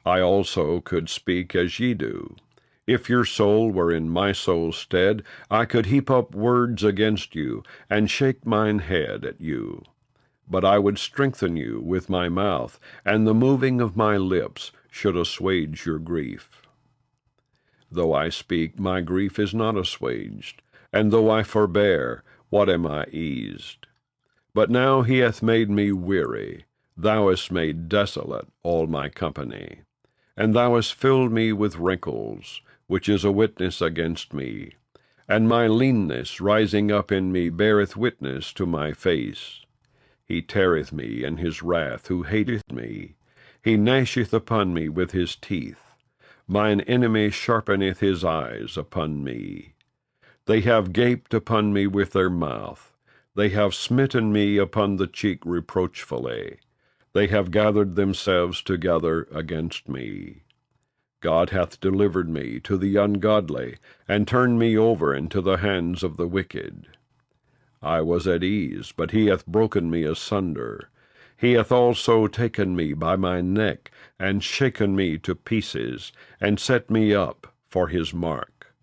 I also could speak as ye do. If your soul were in my soul's stead, I could heap up words against you, and shake mine head at you. But I would strengthen you with my mouth, and the moving of my lips should assuage your grief. Though I speak, my grief is not assuaged, and though I forbear, what am I eased? But now he hath made me weary, thou hast made desolate all my company. And thou hast filled me with wrinkles, which is a witness against me. And my leanness rising up in me beareth witness to my face. He teareth me in his wrath, who hateth me. He gnasheth upon me with his teeth. Mine enemy sharpeneth his eyes upon me. They have gaped upon me with their mouth. They have smitten me upon the cheek reproachfully. They have gathered themselves together against me. God hath delivered me to the ungodly, and turned me over into the hands of the wicked. I was at ease, but he hath broken me asunder. He hath also taken me by my neck, and shaken me to pieces, and set me up for his mark.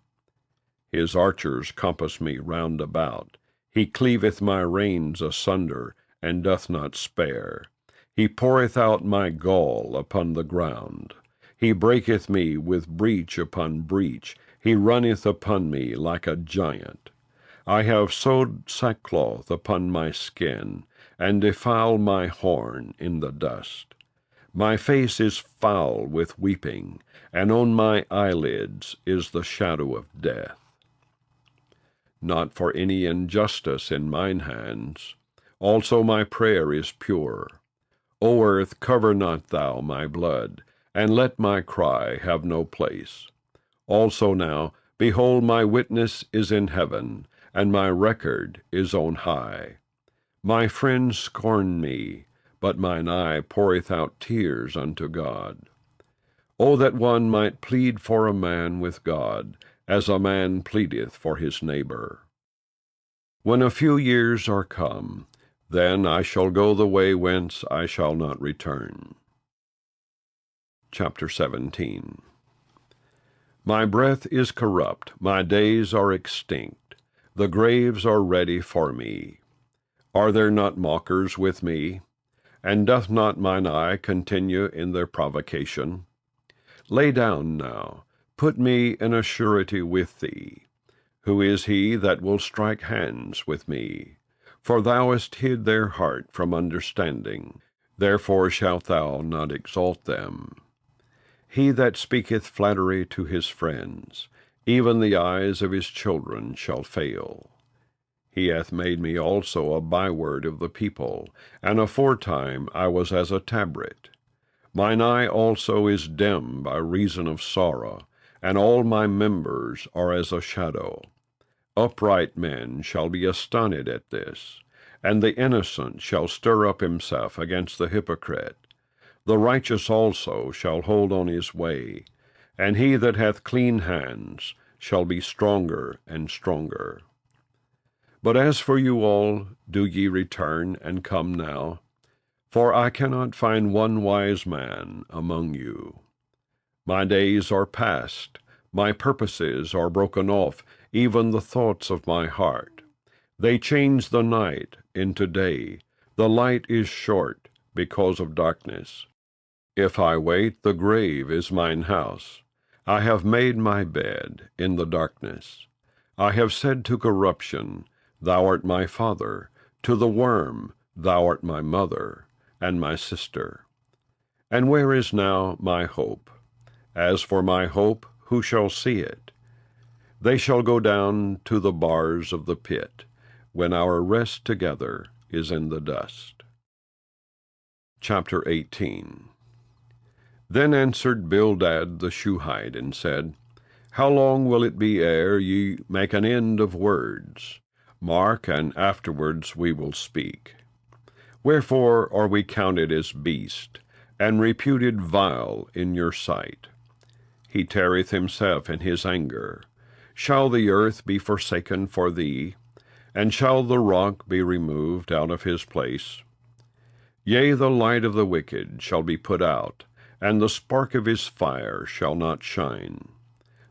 His archers compass me round about. He cleaveth my reins asunder, and doth not spare. He poureth out my gall upon the ground. He breaketh me with breach upon breach. He runneth upon me like a giant. I have sewed sackcloth upon my skin, and defiled my horn in the dust. My face is foul with weeping, and on my eyelids is the shadow of death. Not for any injustice in mine hands, also my prayer is pure. O earth, cover not thou my blood, and let my cry have no place. Also now, behold, my witness is in heaven, and my record is on high. My friends scorn me, but mine eye poureth out tears unto God. O that one might plead for a man with God, as a man pleadeth for his neighbor. When a few years are come, then I shall go the way whence I shall not return. Chapter 17. My breath is corrupt, my days are extinct, the graves are ready for me. Are there not mockers with me? And doth not mine eye continue in their provocation? Lay down now, put me in a surety with thee. Who is he that will strike hands with me? For thou hast hid their heart from understanding, therefore shalt thou not exalt them. He that speaketh flattery to his friends, even the eyes of his children shall fail. He hath made me also a byword of the people, and aforetime I was as a tabret. Mine eye also is dim by reason of sorrow, and all my members are as a shadow. Upright men shall be astonished at this, and the innocent shall stir up himself against the hypocrite. The righteous also shall hold on his way, and he that hath clean hands shall be stronger and stronger. But as for you all, do ye return and come now? For I cannot find one wise man among you. My days are past, my purposes are broken off, even the thoughts of my heart. They change the night into day, the light is short because of darkness. If I wait, the grave is mine house. I have made my bed in the darkness. I have said to corruption, Thou art my father, to the worm, Thou art my mother, and my sister. And where is now my hope? As for my hope, who shall see it? They shall go down to the bars of the pit, when our rest together is in the dust. Chapter 18. Then answered Bildad the Shuhite, and said, How long will it be ere ye make an end of words? Mark, and afterwards we will speak. Wherefore are we counted as beasts, and reputed vile in your sight? He teareth himself in his anger. Shall the earth be forsaken for thee? And shall the rock be removed out of his place? Yea, the light of the wicked shall be put out, and the spark of his fire shall not shine.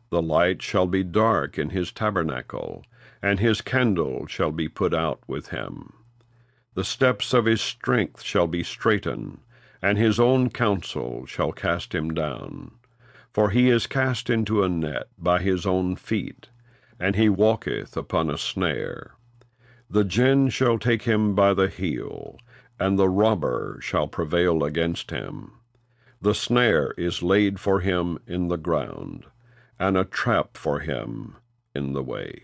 The light shall be dark in his tabernacle, and his candle shall be put out with him. The steps of his strength shall be straitened, and his own counsel shall cast him down. For he is cast into a net by his own feet, and he walketh upon a snare. The gin shall take him by the heel, and the robber shall prevail against him. The snare is laid for him in the ground, and a trap for him in the way.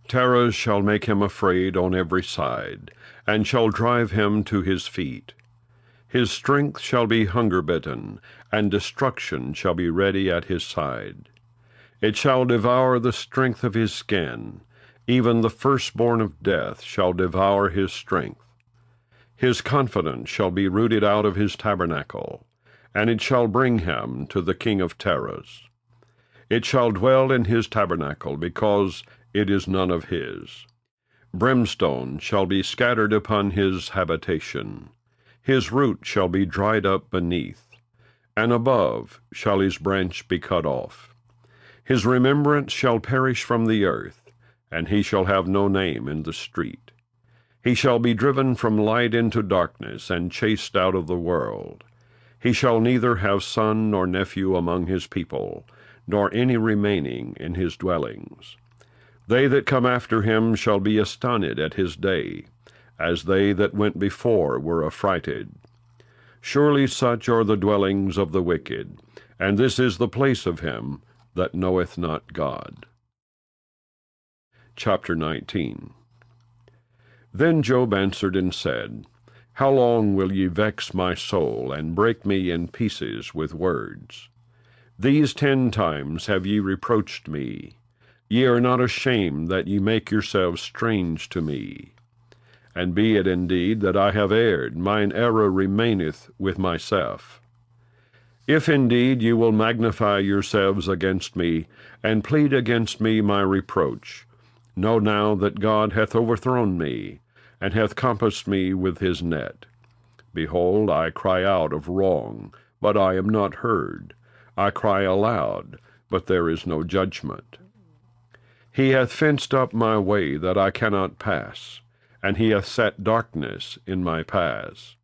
Terrors shall make him afraid on every side, and shall drive him to his feet. His strength shall be hunger-bitten, and destruction shall be ready at his side. It shall devour the strength of his skin, even the firstborn of death shall devour his strength. His confidence shall be rooted out of his tabernacle, and it shall bring him to the king of terrors. It shall dwell in his tabernacle, because it is none of his. Brimstone shall be scattered upon his habitation. His root shall be dried up beneath, and above shall his branch be cut off. His remembrance shall perish from the earth, and he shall have no name in the street. He shall be driven from light into darkness, and chased out of the world. He shall neither have son nor nephew among his people, nor any remaining in his dwellings. They that come after him shall be astonished at his day, as they that went before were affrighted. Surely such are the dwellings of the wicked, and this is the place of him that knoweth not God. Chapter 19. Then Job answered and said, How long will ye vex my soul, and break me in pieces with words? These 10 times have ye reproached me. Ye are not ashamed that ye make yourselves strange to me. And be it indeed that I have erred, mine error remaineth with myself. If indeed ye will magnify yourselves against me, and plead against me my reproach, know now that God hath overthrown me, and hath compassed me with his net. Behold, I cry out of wrong, but I am not heard. I cry aloud, but there is no judgment. He hath fenced up my way that I cannot pass, and he hath set darkness in my paths.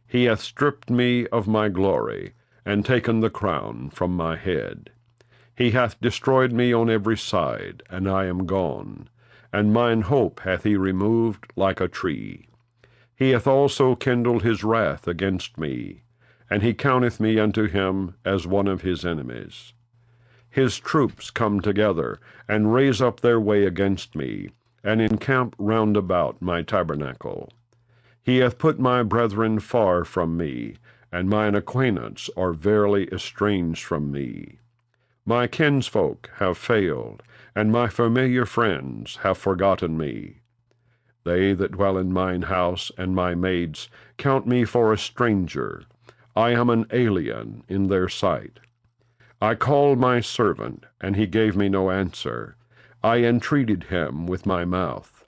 He hath stripped me of my glory, and taken the crown from my head. He hath destroyed me on every side, and I am gone, and mine hope hath he removed like a tree. He hath also kindled his wrath against me, and he counteth me unto him as one of his enemies. His troops come together, and raise up their way against me, and encamp round about my tabernacle. He hath put my brethren far from me, and mine acquaintance are verily estranged from me. My kinsfolk have failed, and my familiar friends have forgotten me. They that dwell in mine house and my maids count me for a stranger. I am an alien in their sight. I called my servant, and he gave me no answer. I entreated him with my mouth.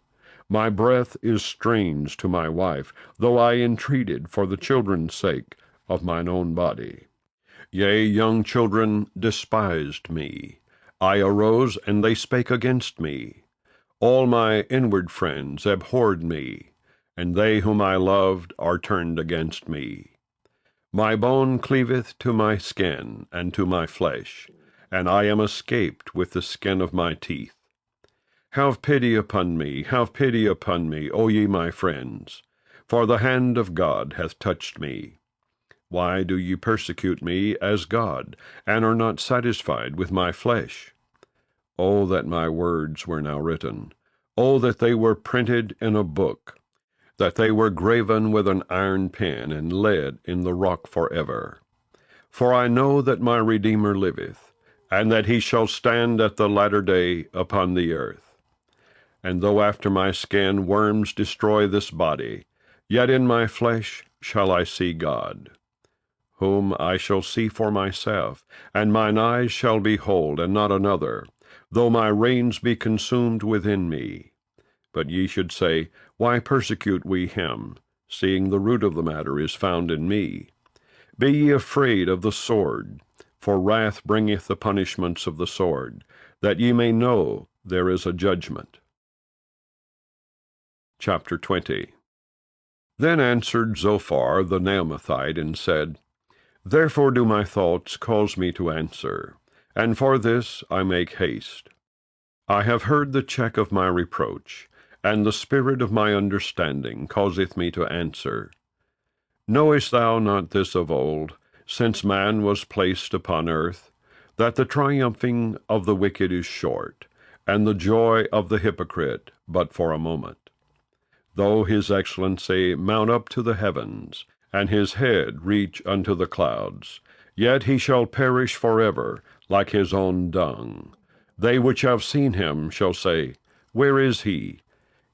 My breath is strange to my wife, though I entreated for the children's sake of mine own body. Yea, young children despised me. I arose, and they spake against me. All my inward friends abhorred me, and they whom I loved are turned against me. My bone cleaveth to my skin, and to my flesh, and I am escaped with the skin of my teeth. Have pity upon me, O ye my friends, for the hand of God hath touched me. Why do ye persecute me as God, and are not satisfied with my flesh? O that my words were now written! O that they were printed in a book! That they were graven with an iron pen, and lead in the rock forever. For I know that my Redeemer liveth, and that he shall stand at the latter day upon the earth. And though after my skin worms destroy this body, yet in my flesh shall I see God, whom I shall see for myself, and mine eyes shall behold, and not another, though my reins be consumed within me. But ye should say, Why persecute we him, seeing the root of the matter is found in me? Be ye afraid of the sword, for wrath bringeth the punishments of the sword, that ye may know there is a judgment. Chapter 20. Then answered Zophar the Naamathite, and said, Therefore do my thoughts cause me to answer, and for this I make haste. I have heard the check of my reproach, and the spirit of my understanding causeth me to answer. Knowest thou not this of old, since man was placed upon earth, that the triumphing of the wicked is short, and the joy of the hypocrite but for a moment? Though his excellency mount up to the heavens, and his head reach unto the clouds, yet he shall perish forever like his own dung. They which have seen him shall say, Where is he?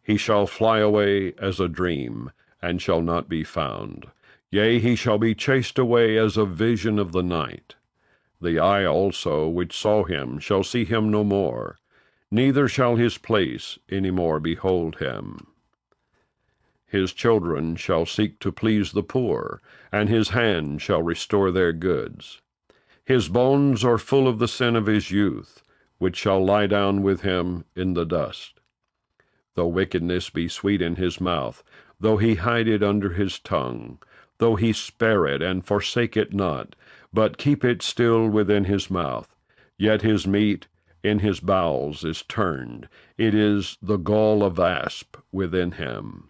He shall fly away as a dream, and shall not be found. Yea, he shall be chased away as a vision of the night. The eye also which saw him shall see him no more, neither shall his place any more behold him. His children shall seek to please the poor, and his hand shall restore their goods. His bones are full of the sin of his youth, which shall lie down with him in the dust. Though wickedness be sweet in his mouth, though he hide it under his tongue, though he spare it and forsake it not, but keep it still within his mouth, yet his meat in his bowels is turned, it is the gall of asp within him.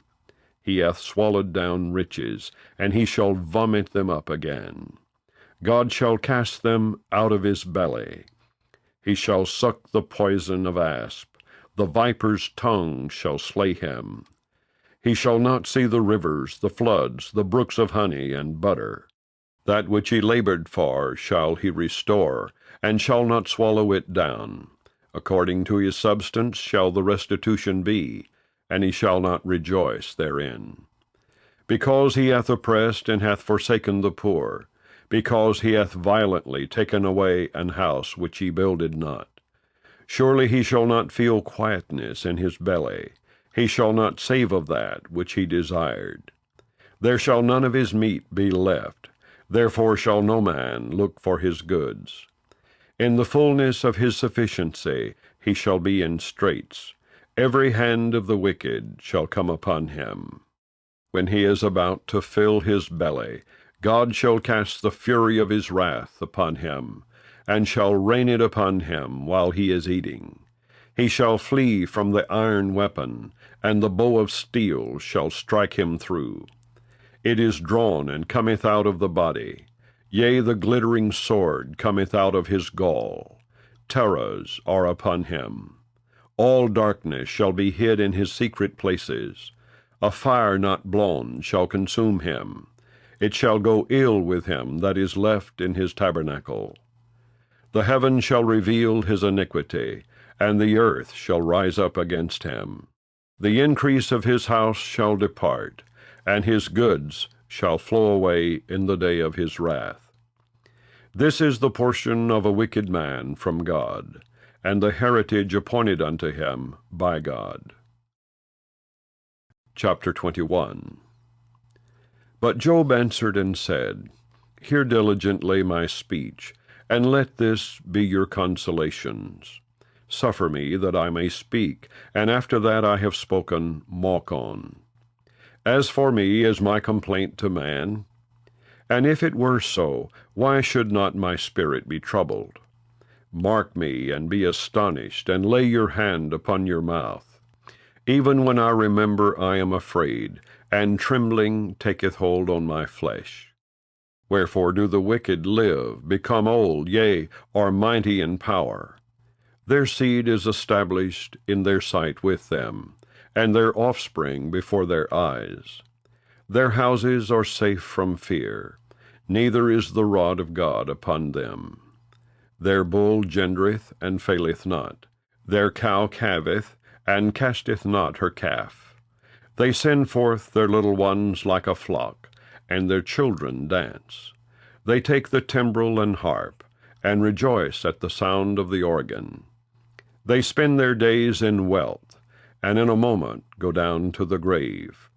He hath swallowed down riches, and he shall vomit them up again. God shall cast them out of his belly. He shall suck the poison of asp. The viper's tongue shall slay him. He shall not see the rivers, the floods, the brooks of honey and butter. That which he labored for shall he restore, and shall not swallow it down. According to his substance shall the restitution be, and he shall not rejoice therein. Because he hath oppressed and hath forsaken the poor, because he hath violently taken away an house which he builded not. Surely he shall not feel quietness in his belly, he shall not save of that which he desired. There shall none of his meat be left, therefore shall no man look for his goods. In the fullness of his sufficiency he shall be in straits. Every hand of the wicked shall come upon him. When he is about to fill his belly, God shall cast the fury of his wrath upon him, and shall rain it upon him while he is eating. He shall flee from the iron weapon, and the bow of steel shall strike him through. It is drawn and cometh out of the body. Yea, the glittering sword cometh out of his gall. Terrors are upon him. All darkness shall be hid in his secret places. A fire not blown shall consume him. It shall go ill with him that is left in his tabernacle. The heaven shall reveal his iniquity, and the earth shall rise up against him. The increase of his house shall depart, and his goods shall flow away in the day of his wrath. This is the portion of a wicked man from God, and the heritage appointed unto him by God. Chapter 21. But Job answered and said, Hear diligently my speech, and let this be your consolations. Suffer me that I may speak, and after that I have spoken, mock on. As for me, is my complaint to man? And if it were so, why should not my spirit be troubled? Mark me, and be astonished, and lay your hand upon your mouth. Even when I remember, I am afraid, and trembling taketh hold on my flesh. Wherefore do the wicked live, become old, yea, are mighty in power? Their seed is established in their sight with them, and their offspring before their eyes. Their houses are safe from fear, neither is the rod of God upon them. Their bull gendereth and faileth not, their cow calveth, and casteth not her calf. They send forth their little ones like a flock, and their children dance. They take the timbrel and harp, and rejoice at the sound of the organ. They spend their days in wealth, and in a moment go down to the grave.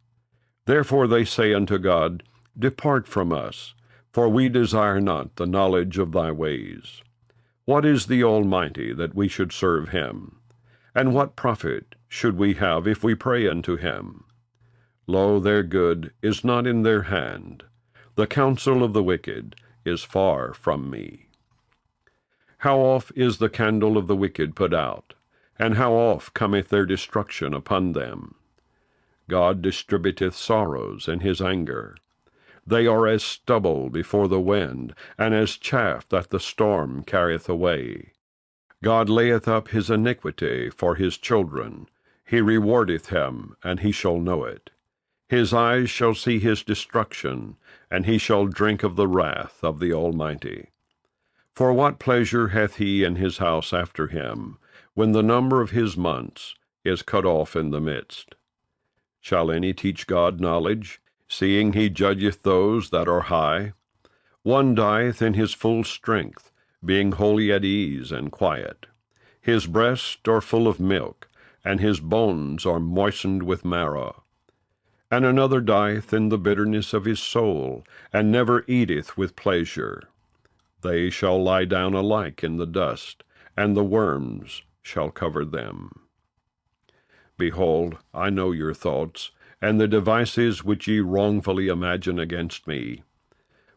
Therefore they say unto God, Depart from us, for we desire not the knowledge of thy ways. What is the Almighty, that we should serve him? And what profit should we have if we pray unto him? Lo, their good is not in their hand. The counsel of the wicked is far from me. How oft is the candle of the wicked put out, and how oft cometh their destruction upon them? God distributeth sorrows in his anger. They are as stubble before the wind, and as chaff that the storm carrieth away. God layeth up his iniquity for his children. He rewardeth him, and he shall know it. His eyes shall see his destruction, and he shall drink of the wrath of the Almighty. For what pleasure hath he in his house after him, when the number of his months is cut off in the midst? Shall any teach God knowledge, seeing he judgeth those that are high? One dieth in his full strength, being wholly at ease and quiet. His breasts are full of milk, and his bones are moistened with marrow. And another dieth in the bitterness of his soul, and never eateth with pleasure. They shall lie down alike in the dust, and the worms shall cover them. Behold, I know your thoughts, and the devices which ye wrongfully imagine against me.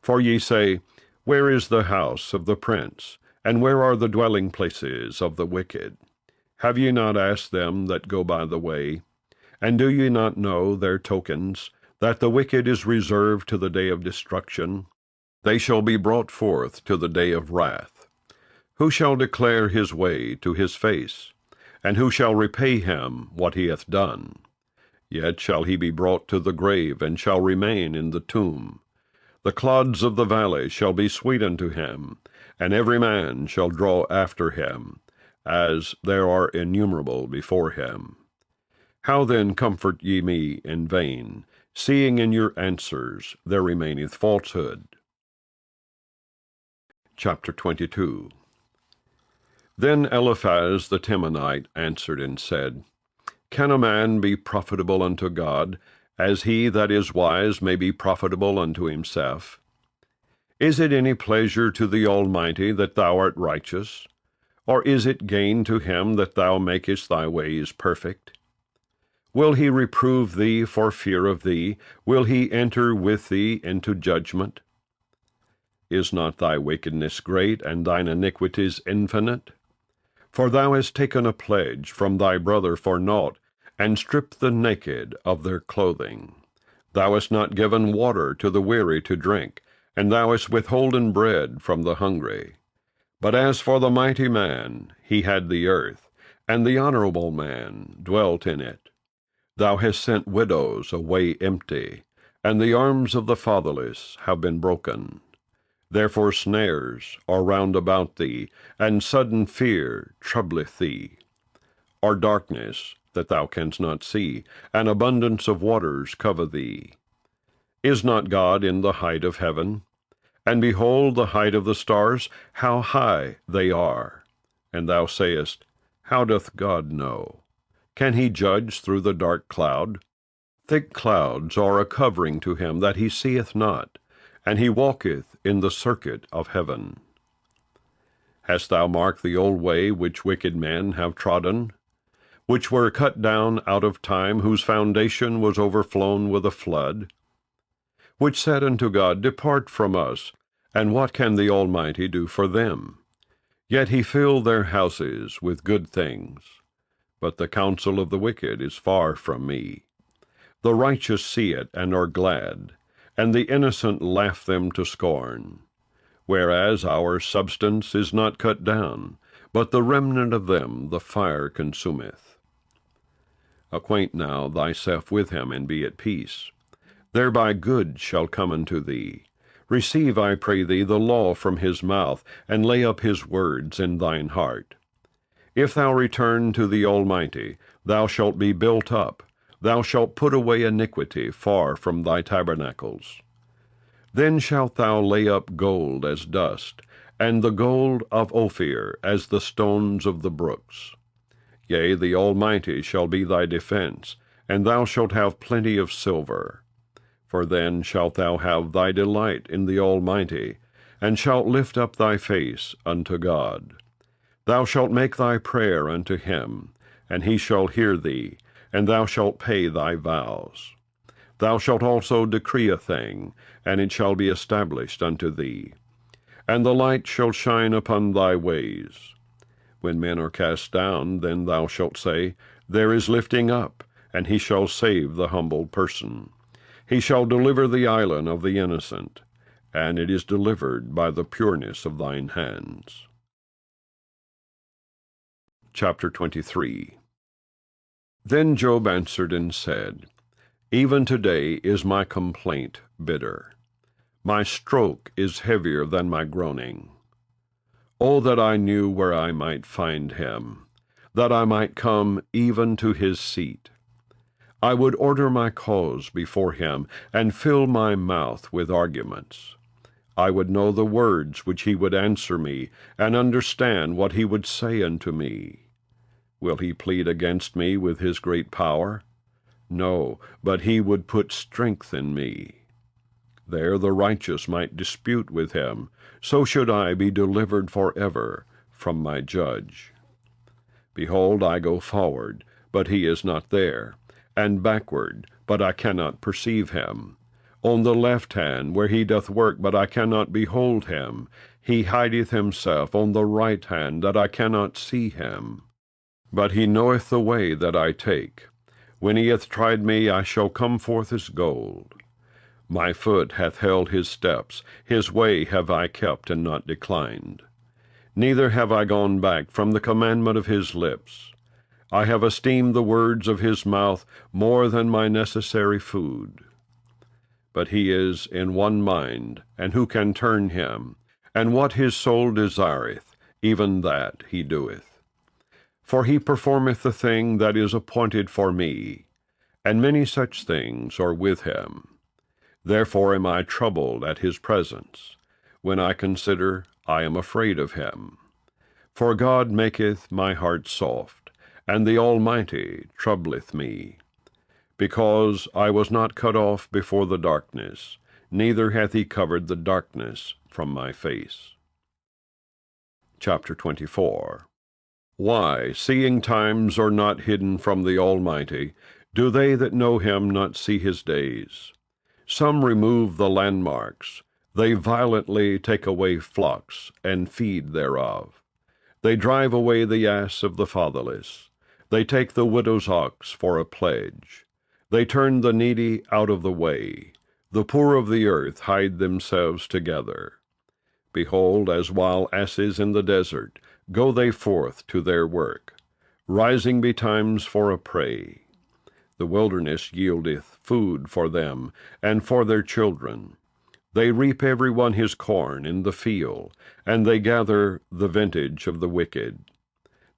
For ye say, Where is the house of the prince, and where are the dwelling places of the wicked? Have ye not asked them that go by the way? And do ye not know their tokens, that the wicked is reserved to the day of destruction? They shall be brought forth to the day of wrath. Who shall declare his way to his face? And who shall repay him what he hath done? Yet shall he be brought to the grave, and shall remain in the tomb. The clods of the valley shall be sweet unto him, and every man shall draw after him, as there are innumerable before him. How then comfort ye me in vain, seeing in your answers there remaineth falsehood? Chapter 22. Then Eliphaz the Temanite answered and said, Can a man be profitable unto God, as he that is wise may be profitable unto himself? Is it any pleasure to the Almighty that thou art righteous? Or is it gain to him that thou makest thy ways perfect? Will he reprove thee for fear of thee? Will he enter with thee into judgment? Is not thy wickedness great, and thine iniquities infinite? For thou hast taken a pledge from thy brother for naught, and stripped the naked of their clothing. Thou hast not given water to the weary to drink, and thou hast withholden bread from the hungry. But as for the mighty man, he had the earth, and the honorable man dwelt in it. Thou hast sent widows away empty, and the arms of the fatherless have been broken. Therefore snares are round about thee, and sudden fear troubleth thee. Or darkness, that thou canst not see, and abundance of waters cover thee. Is not God in the height of heaven? And behold the height of the stars, how high they are. And thou sayest, How doth God know? Can he judge through the dark cloud? Thick clouds are a covering to him that he seeth not, and he walketh in the circuit of heaven. Hast thou marked the old way which wicked men have trodden, which were cut down out of time, whose foundation was overflown with a flood? Which said unto God, Depart from us, and what can the Almighty do for them? Yet he filled their houses with good things. But the counsel of the wicked is far from me. The righteous see it, and are glad, and the innocent laugh them to scorn. Whereas our substance is not cut down, but the remnant of them the fire consumeth. Acquaint now thyself with him, and be at peace. Thereby good shall come unto thee. Receive, I pray thee, the law from his mouth, and lay up his words in thine heart. If thou return to the Almighty, thou shalt be built up. Thou shalt put away iniquity far from thy tabernacles. Then shalt thou lay up gold as dust, and the gold of Ophir as the stones of the brooks. Yea, the Almighty shall be thy defense, and thou shalt have plenty of silver. For then shalt thou have thy delight in the Almighty, and shalt lift up thy face unto God. Thou shalt make thy prayer unto him, and he shall hear thee, and thou shalt pay thy vows. Thou shalt also decree a thing, and it shall be established unto thee. And the light shall shine upon thy ways. When men are cast down, then thou shalt say, There is lifting up, and he shall save the humble person. He shall deliver the island of the innocent, and it is delivered by the pureness of thine hands. Chapter 23. Then Job answered and said, Even today is my complaint bitter. My stroke is heavier than my groaning. O that I knew where I might find him, that I might come even to his seat. I would order my cause before him, and fill my mouth with arguments. I would know the words which he would answer me, and understand what he would say unto me. Will he plead against me with his great power? No, but he would put strength in me. There the righteous might dispute with him, so should I be delivered forever from my judge. Behold, I go forward, but he is not there, and backward, but I cannot perceive him. On the left hand, where he doth work, but I cannot behold him. He hideth himself on the right hand, that I cannot see him. But he knoweth the way that I take. When he hath tried me, I shall come forth as gold. My foot hath held his steps, his way have I kept and not declined. Neither have I gone back from the commandment of his lips. I have esteemed the words of his mouth more than my necessary food. But he is in one mind, and who can turn him? And what his soul desireth, even that he doeth. For he performeth the thing that is appointed for me, and many such things are with him. Therefore am I troubled at his presence. When I consider, I am afraid of him. For God maketh my heart soft, and the Almighty troubleth me. Because I was not cut off before the darkness, neither hath he covered the darkness from my face. Chapter 24. Why, seeing times are not hidden from the Almighty, do they that know him not see his days? Some remove the landmarks, they violently take away flocks, and feed thereof. They drive away the ass of the fatherless, they take the widow's ox for a pledge. They turn the needy out of the way, the poor of the earth hide themselves together. Behold, as wild asses in the desert, go they forth to their work, rising betimes for a prey. The wilderness yieldeth food for them, and for their children. They reap every one his corn in the field, and they gather the vintage of the wicked.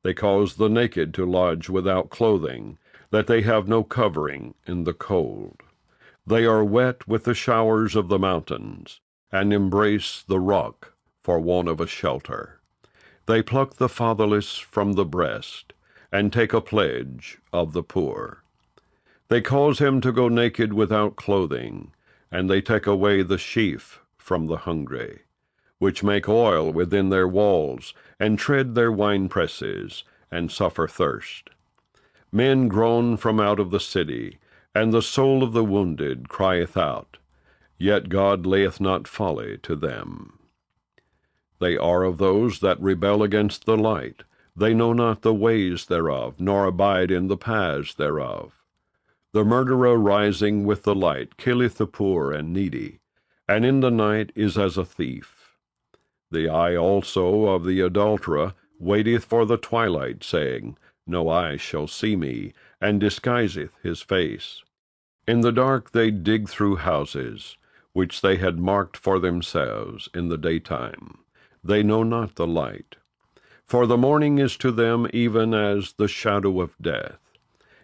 They cause the naked to lodge without clothing, that they have no covering in the cold. They are wet with the showers of the mountains, and embrace the rock for want of a shelter. They pluck the fatherless from the breast, and take a pledge of the poor. They cause him to go naked without clothing, and they take away the sheaf from the hungry, which make oil within their walls, and tread their winepresses, and suffer thirst. Men groan from out of the city, and the soul of the wounded crieth out, yet God layeth not folly to them. They are of those that rebel against the light, they know not the ways thereof, nor abide in the paths thereof. The murderer rising with the light killeth the poor and needy, and in the night is as a thief. The eye also of the adulterer waiteth for the twilight, saying, No eye shall see me, and disguiseth his face. In the dark they dig through houses, which they had marked for themselves in the daytime. They know not the light. For the morning is to them even as the shadow of death.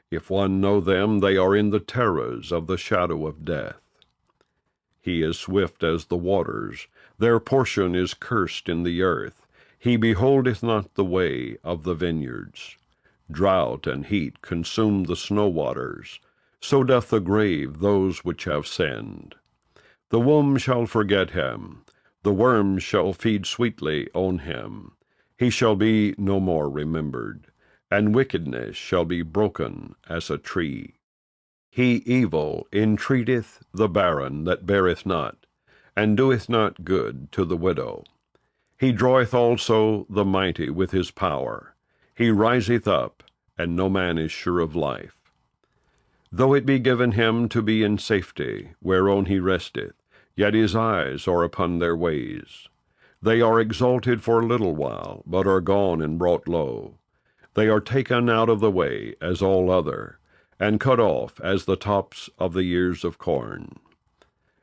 If one know them, they are in the terrors of the shadow of death. He is swift as the waters, their portion is cursed in the earth. He beholdeth not the way of the vineyards. Drought and heat consume the snow waters, so doth the grave those which have sinned. The womb shall forget him, the worms shall feed sweetly on him. He shall be no more remembered, and wickedness shall be broken as a tree. He evil entreateth the barren that beareth not, and doeth not good to the widow. He draweth also the mighty with his power. He riseth up, and no man is sure of life. Though it be given him to be in safety, whereon he resteth, yet his eyes are upon their ways. They are exalted for a little while, but are gone and brought low. They are taken out of the way as all other, and cut off as the tops of the ears of corn.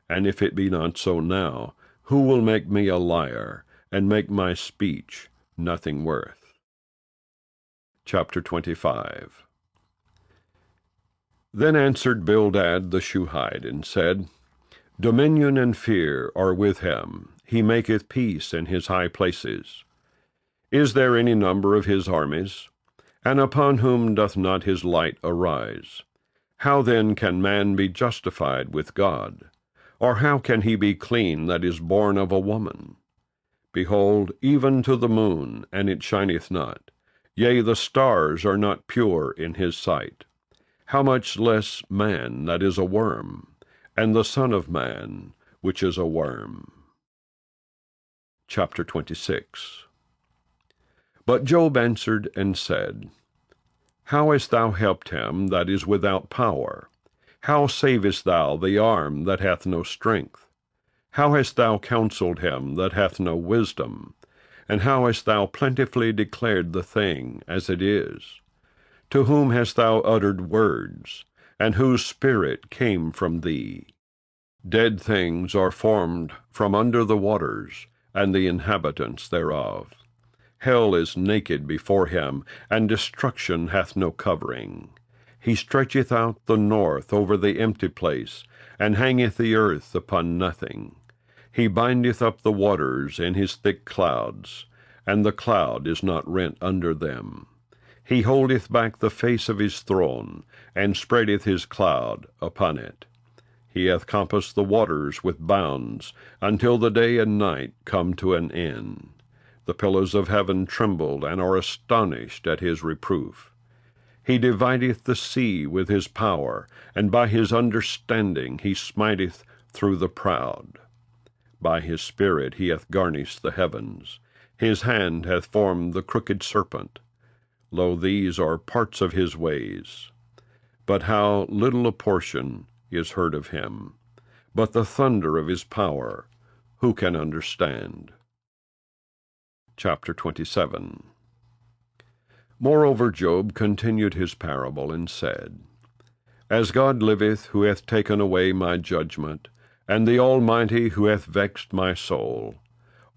And if it be not so now, who will make me a liar, and make my speech nothing worth? Chapter 25. Then answered Bildad the Shuhite, and said, Dominion and fear are with him, he maketh peace in his high places. Is there any number of his armies? And upon whom doth not his light arise? How then can man be justified with God? Or how can he be clean that is born of a woman? Behold, even to the moon, and it shineth not. Yea, the stars are not pure in his sight. How much less man that is a worm, and the Son of Man, which is a worm. Chapter 26. But Job answered and said, How hast thou helped him that is without power? How savest thou the arm that hath no strength? How hast thou counselled him that hath no wisdom? And how hast thou plentifully declared the thing as it is? To whom hast thou uttered words, and whose spirit came from thee? Dead things are formed from under the waters, and the inhabitants thereof. Hell is naked before him, and destruction hath no covering. He stretcheth out the north over the empty place, and hangeth the earth upon nothing. He bindeth up the waters in his thick clouds, and the cloud is not rent under them. He holdeth back the face of his throne, and spreadeth his cloud upon it. He hath compassed the waters with bounds, until the day and night come to an end. The pillars of heaven trembled, and are astonished at his reproof. He divideth the sea with his power, and by his understanding he smiteth through the proud. By his spirit he hath garnished the heavens. His hand hath formed the crooked serpent. Lo, these are parts of his ways. But how little a portion is heard of him! But the thunder of his power, who can understand? Chapter 27. Moreover Job continued his parable, and said, As God liveth, who hath taken away my judgment, and the Almighty, who hath vexed my soul,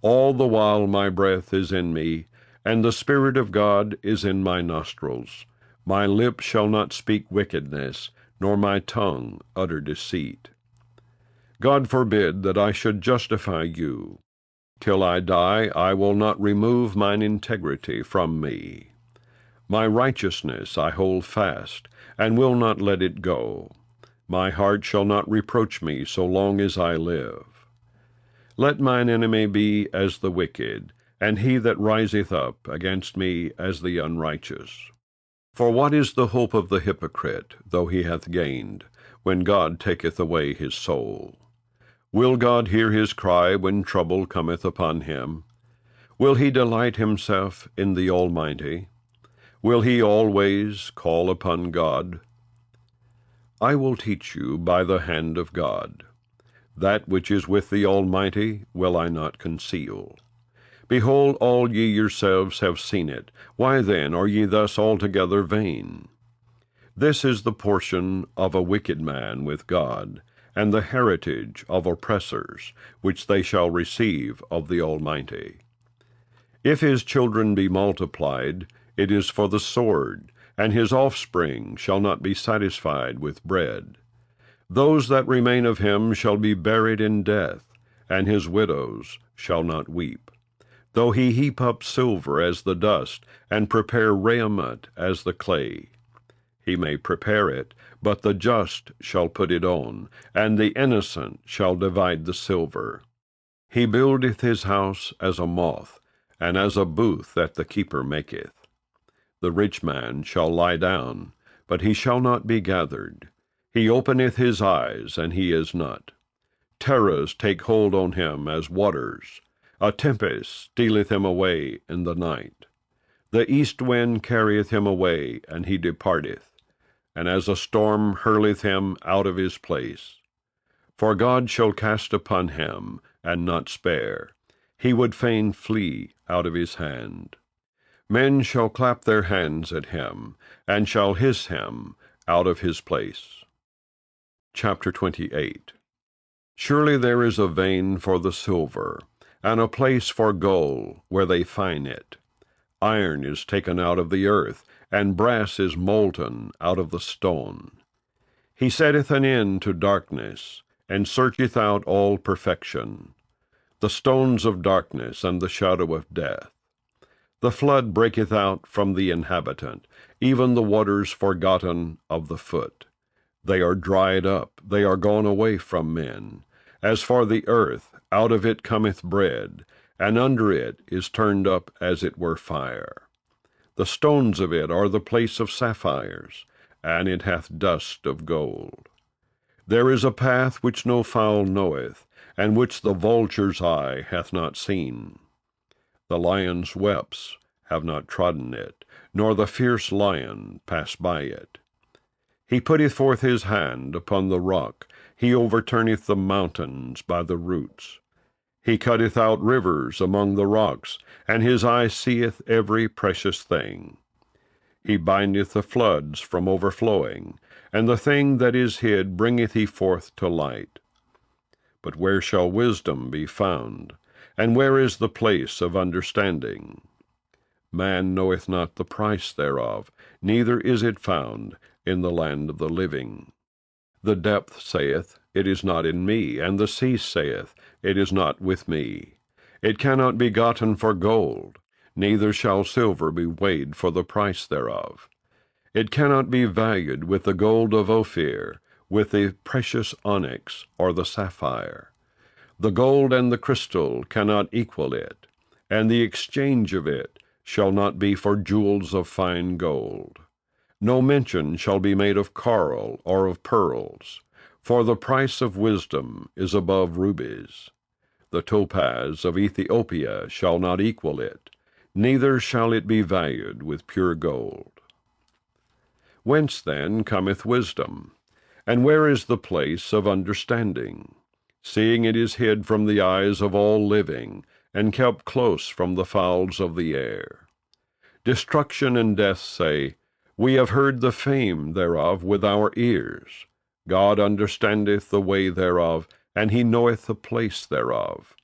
all the while my breath is in me, and the Spirit of God is in my nostrils, my lips shall not speak wickedness, nor my tongue utter deceit. God forbid that I should justify you. Till I die, I will not remove mine integrity from me. My righteousness I hold fast, and will not let it go. My heart shall not reproach me so long as I live. Let mine enemy be as the wicked, and he that riseth up against me as the unrighteous. For what is the hope of the hypocrite, though he hath gained, when God taketh away his soul? Will God hear his cry when trouble cometh upon him? Will he delight himself in the Almighty? Will he always call upon God? I will teach you by the hand of God. That which is with the Almighty will I not conceal. Behold, all ye yourselves have seen it. Why then are ye thus altogether vain? This is the portion of a wicked man with God, and the heritage of oppressors, which they shall receive of the Almighty. If his children be multiplied, it is for the sword, and his offspring shall not be satisfied with bread. Those that remain of him shall be buried in death, and his widows shall not weep. Though he heap up silver as the dust, and prepare raiment as the clay. He may prepare it, but the just shall put it on, and the innocent shall divide the silver. He buildeth his house as a moth, and as a booth that the keeper maketh. The rich man shall lie down, but he shall not be gathered. He openeth his eyes, and he is not. Terrors take hold on him as waters. A tempest stealeth him away in the night. The east wind carrieth him away, and he departeth, and as a storm hurleth him out of his place. For God shall cast upon him, and not spare. He would fain flee out of his hand. Men shall clap their hands at him, and shall hiss him out of his place. Chapter 28. Surely there is a vein for the silver, and a place for gold where they fine it. Iron is taken out of the earth, and brass is molten out of the stone. He setteth an end to darkness, and searcheth out all perfection. The stones of darkness and the shadow of death. The flood breaketh out from the inhabitant, even the waters forgotten of the foot. They are dried up, they are gone away from men. As for the earth, out of it cometh bread, and under it is turned up as it were fire. The stones of it are the place of sapphires, and it hath dust of gold. There is a path which no fowl knoweth, and which the vulture's eye hath not seen. The lion's whelps have not trodden it, nor the fierce lion passed by it. He putteth forth his hand upon the rock, he overturneth the mountains by the roots. He cutteth out rivers among the rocks, and his eye seeth every precious thing. He bindeth the floods from overflowing, and the thing that is hid bringeth he forth to light. But where shall wisdom be found? And where is the place of understanding? Man knoweth not the price thereof, neither is it found in the land of the living. The depth saith, It is not in me, and the sea saith, It is not with me. It cannot be gotten for gold, neither shall silver be weighed for the price thereof. It cannot be valued with the gold of Ophir, with the precious onyx or the sapphire. The gold and the crystal cannot equal it, and the exchange of it shall not be for jewels of fine gold. No mention shall be made of coral or of pearls, for the price of wisdom is above rubies. The topaz of Ethiopia shall not equal it, neither shall it be valued with pure gold. Whence then cometh wisdom? And where is the place of understanding? Seeing it is hid from the eyes of all living, and kept close from the fowls of the air. Destruction and death say, We have heard the fame thereof with our ears. God understandeth the way thereof, and he knoweth the place thereof.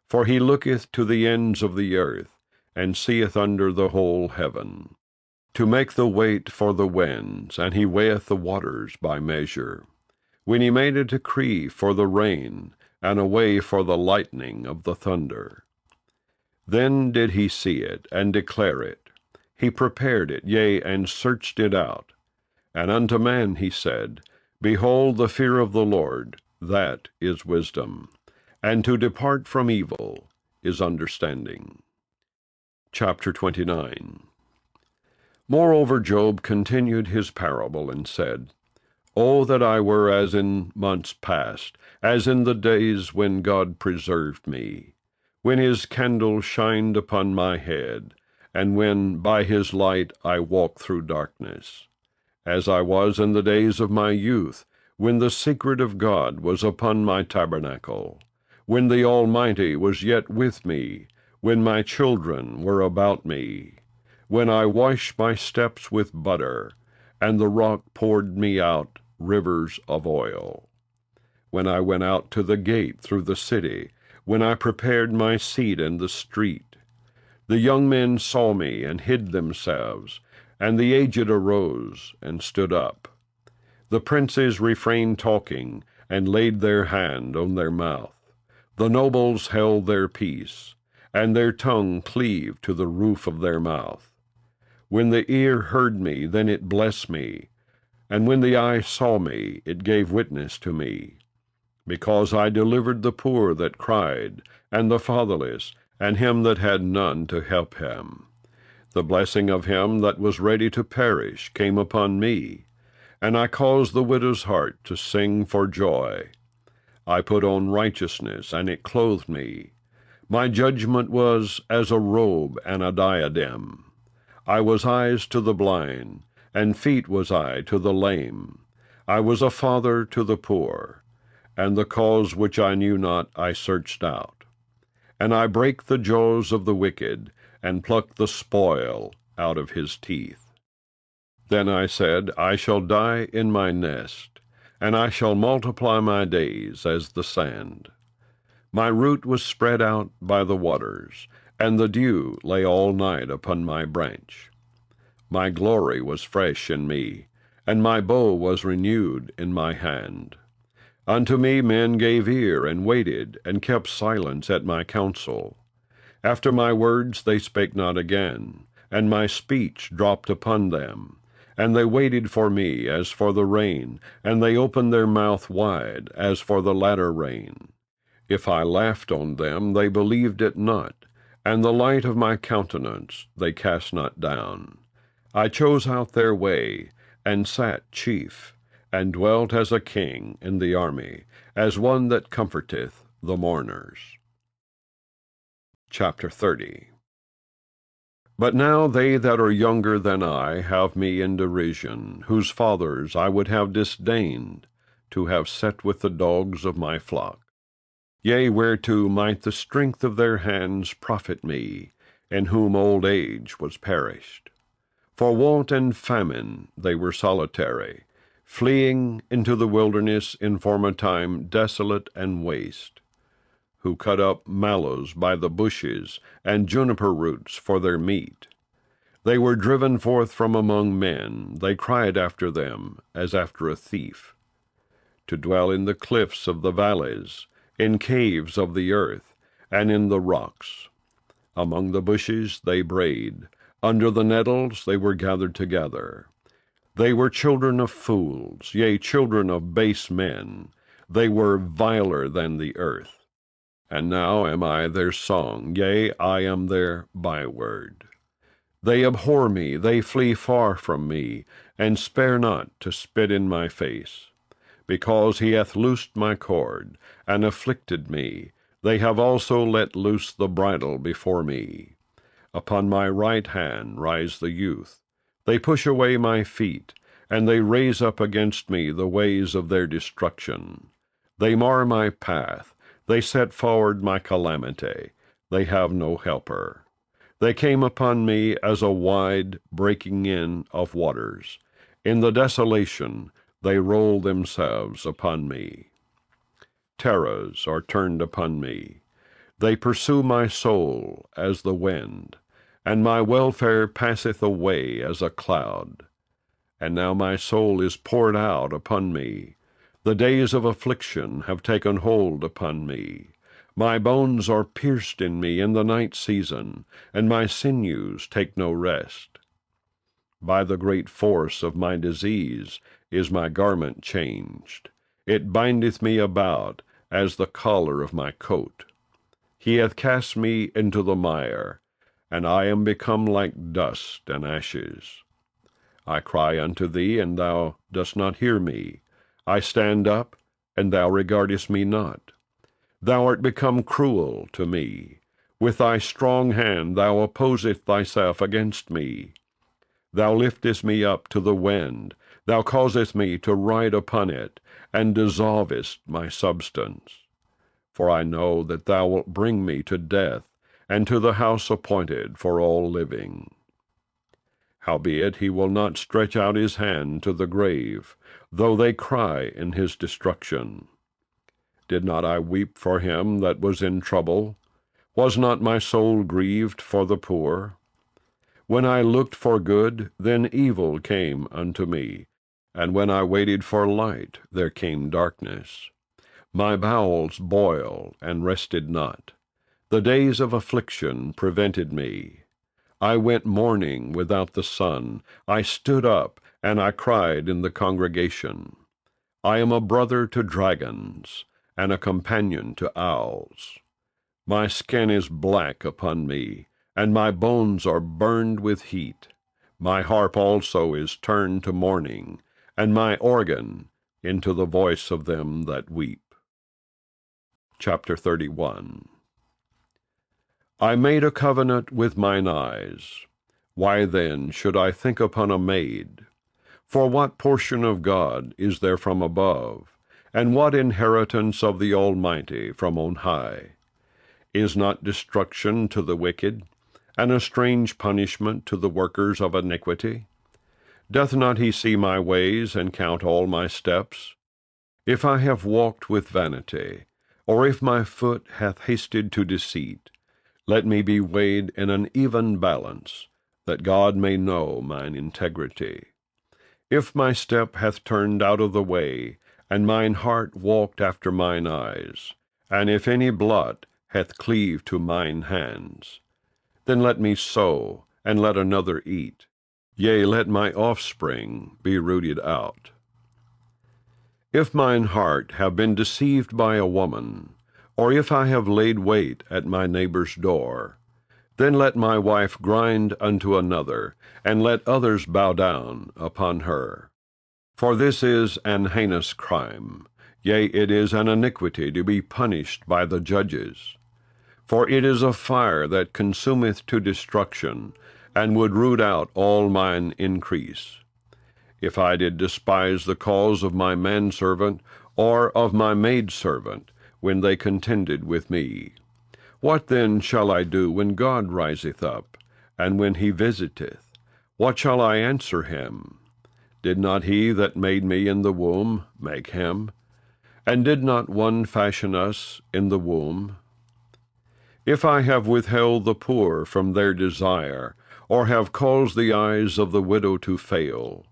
For he looketh to the ends of the earth, and seeth under the whole heaven. To make the weight for the winds, and he weigheth the waters by measure. When he made a decree for the rain, and a way for the lightning of the thunder. Then did he see it, and declare it. He prepared it, yea, and searched it out. And unto man he said, Behold, the fear of the Lord, that is wisdom, and to depart from evil is understanding. Chapter 29. Moreover Job continued his parable, and said, O that I were as in months past, as in the days when God preserved me, when his candle shined upon my head, and when by his light I walked through darkness, as I was in the days of my youth, when the secret of God was upon my tabernacle, when the Almighty was yet with me, when my children were about me, when I washed my steps with butter, and the rock poured me out rivers of oil. When I went out to the gate through the city, when I prepared my seat in the street, the young men saw me and hid themselves, and the aged arose and stood up. The princes refrained talking, and laid their hand on their mouth. The nobles held their peace, and their tongue cleaved to the roof of their mouth. When the ear heard me, then it blessed me, and when the eye saw me, it gave witness to me. Because I delivered the poor that cried, and the fatherless, and him that had none to help him. The blessing of him that was ready to perish came upon me, and I caused the widow's heart to sing for joy. I put on righteousness, and it clothed me. My judgment was as a robe and a diadem. I was eyes to the blind, and feet was I to the lame. I was a father to the poor, and the cause which I knew not I searched out. And I brake the jaws of the wicked, and plucked the spoil out of his teeth. Then I said, I shall die in my nest, and I shall multiply my days as the sand. My root was spread out by the waters, and the dew lay all night upon my branch. My glory was fresh in me, and my bow was renewed in my hand. Unto me men gave ear, and waited, and kept silence at my counsel. After my words they spake not again, and my speech dropped upon them. And they waited for me as for the rain, and they opened their mouth wide as for the latter rain. If I laughed on them, they believed it not, and the light of my countenance they cast not down. I chose out their way, and sat chief, and dwelt as a king in the army, as one that comforteth the mourners. Chapter 30. But now they that are younger than I have me in derision, whose fathers I would have disdained to have set with the dogs of my flock. Yea, whereto might the strength of their hands profit me, in whom old age was perished? For want and famine they were solitary, fleeing into the wilderness in former time desolate and waste, who cut up mallows by the bushes, and juniper roots for their meat. They were driven forth from among men, they cried after them, as after a thief, to dwell in the cliffs of the valleys, in caves of the earth, and in the rocks. Among the bushes they brayed, under the nettles they were gathered together. They were children of fools, yea, children of base men. They were viler than the earth. And now am I their song, yea, I am their byword. They abhor me, they flee far from me, and spare not to spit in my face. Because he hath loosed my cord, and afflicted me, they have also let loose the bridle before me. Upon my right hand rise the youth. They push away my feet, and they raise up against me the ways of their destruction. They mar my path, they set forward my calamity. They have no helper. They came upon me as a wide breaking in of waters. In the desolation they roll themselves upon me. Terrors are turned upon me. They pursue my soul as the wind, and my welfare passeth away as a cloud. And now my soul is poured out upon me. The days of affliction have taken hold upon me. My bones are pierced in me in the night season, and my sinews take no rest. By the great force of my disease is my garment changed. It bindeth me about as the collar of my coat. He hath cast me into the mire, and I am become like dust and ashes. I cry unto thee, and thou dost not hear me. I stand up, and thou regardest me not. Thou art become cruel to me. With thy strong hand thou opposest thyself against me. Thou liftest me up to the wind. Thou causest me to ride upon it, and dissolvest my substance. For I know that thou wilt bring me to death, and to the house appointed for all living. Howbeit he will not stretch out his hand to the grave, though they cry in his destruction. Did not I weep for him that was in trouble? Was not my soul grieved for the poor? When I looked for good, then evil came unto me, and when I waited for light, there came darkness. My bowels boiled and rested not. The days of affliction prevented me. I went mourning without the sun. I stood up, and I cried in the congregation. I am a brother to dragons, and a companion to owls. My skin is black upon me, and my bones are burned with heat. My harp also is turned to mourning, and my organ into the voice of them that weep. Chapter 31. I made a covenant with mine eyes. Why then should I think upon a maid? For what portion of God is there from above, and what inheritance of the Almighty from on high? Is not destruction to the wicked, and a strange punishment to the workers of iniquity? Doth not he see my ways, and count all my steps? If I have walked with vanity, or if my foot hath hasted to deceit, let me be weighed in an even balance, that God may know mine integrity. If my step hath turned out of the way, and mine heart walked after mine eyes, and if any blot hath cleaved to mine hands, then let me sow, and let another eat. Yea, let my offspring be rooted out. If mine heart have been deceived by a woman, or if I have laid wait at my neighbor's door, then let my wife grind unto another, and let others bow down upon her. For this is an heinous crime, yea, it is an iniquity to be punished by the judges. For it is a fire that consumeth to destruction, and would root out all mine increase. If I did despise the cause of my manservant, or of my maidservant, when they contended with me, what then shall I do when God riseth up, and when he visiteth? What shall I answer him? Did not he that made me in the womb make him? And did not one fashion us in the womb? If I have withheld the poor from their desire, or have caused the eyes of the widow to fail,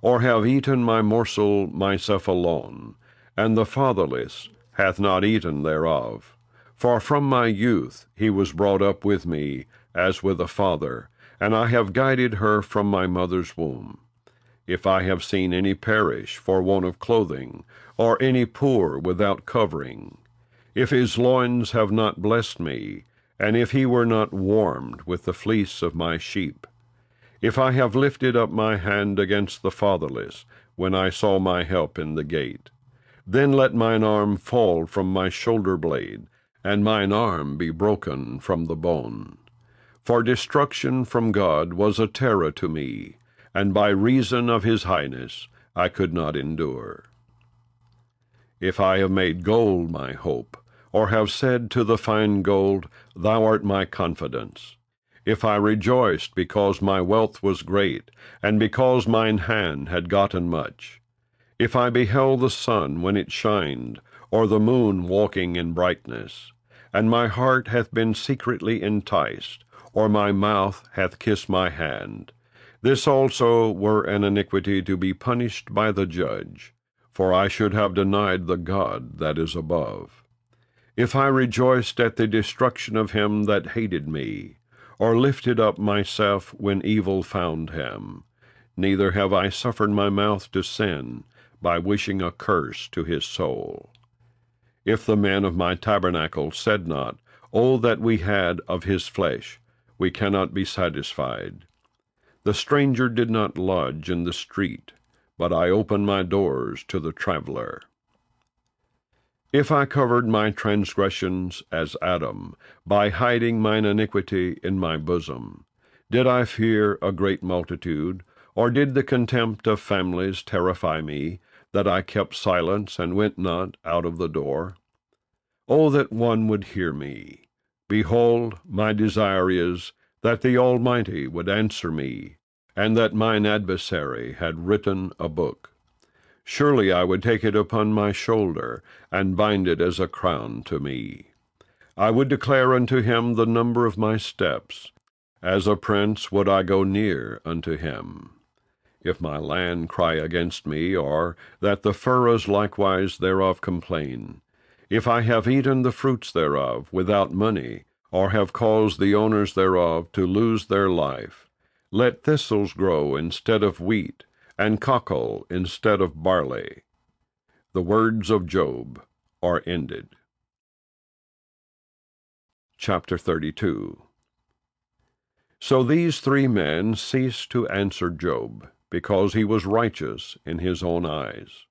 or have eaten my morsel myself alone, and the fatherless hath not eaten thereof, for from my youth he was brought up with me, as with a father, and I have guided her from my mother's womb. If I have seen any perish for want of clothing, or any poor without covering, if his loins have not blessed me, and if he were not warmed with the fleece of my sheep, if I have lifted up my hand against the fatherless, when I saw my help in the gate, then let mine arm fall from my shoulder blade, and mine arm be broken from the bone. For destruction from God was a terror to me, and by reason of his highness I could not endure. If I have made gold my hope, or have said to the fine gold, Thou art my confidence, if I rejoiced because my wealth was great, and because mine hand had gotten much, if I beheld the sun when it shined, or the moon walking in brightness, and my heart hath been secretly enticed, or my mouth hath kissed my hand, this also were an iniquity to be punished by the judge, for I should have denied the God that is above. If I rejoiced at the destruction of him that hated me, or lifted up myself when evil found him, neither have I suffered my mouth to sin, by wishing a curse to his soul. If the men of my tabernacle said not, O that we had of his flesh, we cannot be satisfied. The stranger did not lodge in the street, but I opened my doors to the traveler. If I covered my transgressions as Adam, by hiding mine iniquity in my bosom, did I fear a great multitude, or did the contempt of families terrify me, that I kept silence and went not out of the door? O that one would hear me! Behold, my desire is, that the Almighty would answer me, and that mine adversary had written a book. Surely I would take it upon my shoulder, and bind it as a crown to me. I would declare unto him the number of my steps. As a prince would I go near unto him. If my land cry against me, or that the furrows likewise thereof complain, if I have eaten the fruits thereof without money, or have caused the owners thereof to lose their life, let thistles grow instead of wheat, and cockle instead of barley. The words of Job are ended. Chapter 32. So these three men ceased to answer Job, because he was righteous in his own eyes.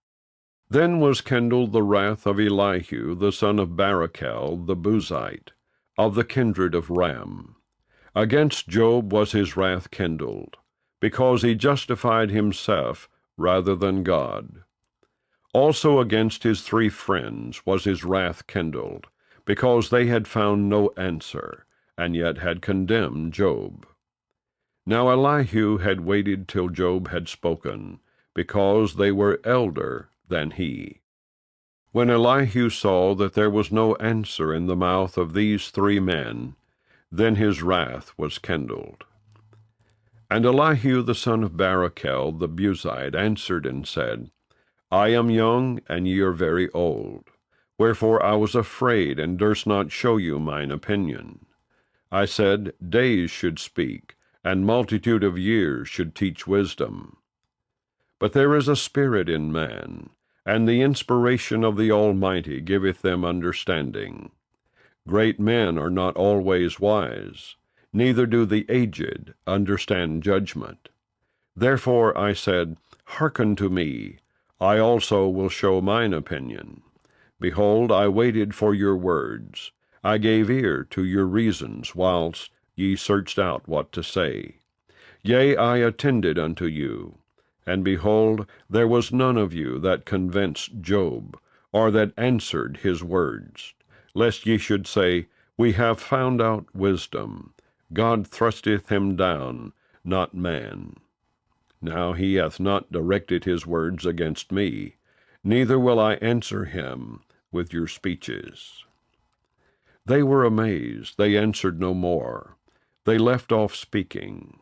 Then was kindled the wrath of Elihu the son of Barachel the Buzite, of the kindred of Ram. Against Job was his wrath kindled, because he justified himself rather than God. Also against his three friends was his wrath kindled, because they had found no answer, and yet had condemned Job. Now Elihu had waited till Job had spoken, because they were elder than he. When Elihu saw that there was no answer in the mouth of these three men, then his wrath was kindled. And Elihu the son of Barachel the Buzite answered and said, I am young, and ye are very old. Wherefore I was afraid, and durst not show you mine opinion. I said, Days should speak, and multitude of years should teach wisdom. But there is a spirit in man, and the inspiration of the Almighty giveth them understanding. Great men are not always wise, neither do the aged understand judgment. Therefore I said, Hearken to me, I also will show mine opinion. Behold, I waited for your words. I gave ear to your reasons, whilst ye searched out what to say. Yea, I attended unto you. And behold, there was none of you that convinced Job, or that answered his words, lest ye should say, We have found out wisdom. God thrusteth him down, not man. Now he hath not directed his words against me, neither will I answer him with your speeches. They were amazed, they answered no more. They left off speaking.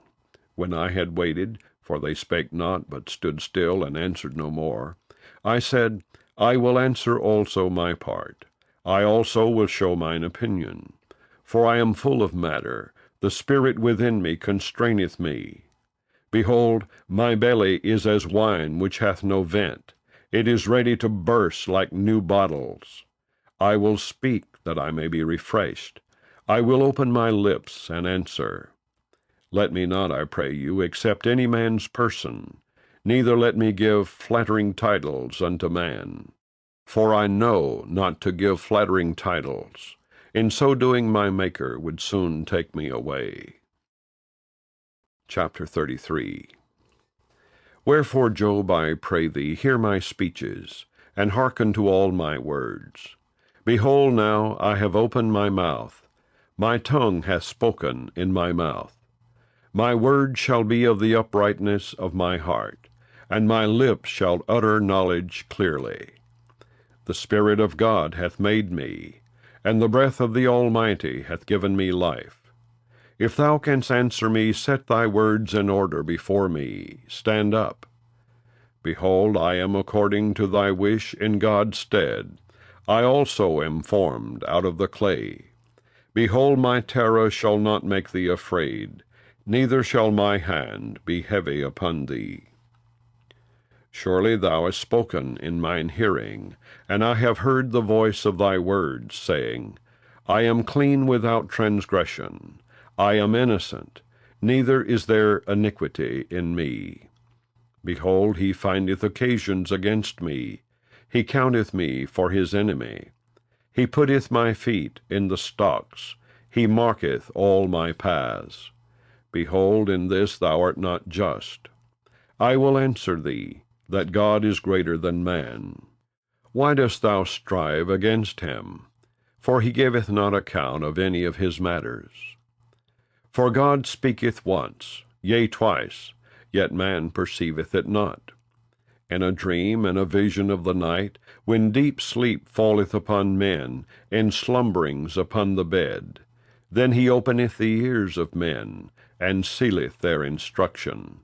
When I had waited, for they spake not, but stood still, and answered no more, I said, I will answer also my part. I also will show mine opinion. For I am full of matter, the spirit within me constraineth me. Behold, my belly is as wine which hath no vent. It is ready to burst like new bottles. I will speak, that I may be refreshed. I will open my lips and answer. Let me not, I pray you, accept any man's person, neither let me give flattering titles unto man. For I know not to give flattering titles. In so doing my Maker would soon take me away. Chapter 33. Wherefore, Job, I pray thee, hear my speeches, and hearken to all my words. Behold, now I have opened my mouth, my tongue hath spoken in my mouth. My word shall be of the uprightness of my heart, and my lips shall utter knowledge clearly. The Spirit of God hath made me, and the breath of the Almighty hath given me life. If thou canst answer me, set thy words in order before me. Stand up. Behold, I am according to thy wish in God's stead. I also am formed out of the clay. Behold, my terror shall not make thee afraid, neither shall my hand be heavy upon thee. Surely thou hast spoken in mine hearing, and I have heard the voice of thy words, saying, I am clean without transgression. I am innocent, neither is there iniquity in me. Behold, he findeth occasions against me. He counteth me for his enemy. He putteth my feet in the stocks. He marketh all my paths. Behold, in this thou art not just. I will answer thee, that God is greater than man. Why dost thou strive against him? For he giveth not account of any of his matters. For God speaketh once, yea, twice, yet man perceiveth it not. In a dream and a vision of the night, when deep sleep falleth upon men, in slumberings upon the bed, then he openeth the ears of men, and sealeth their instruction,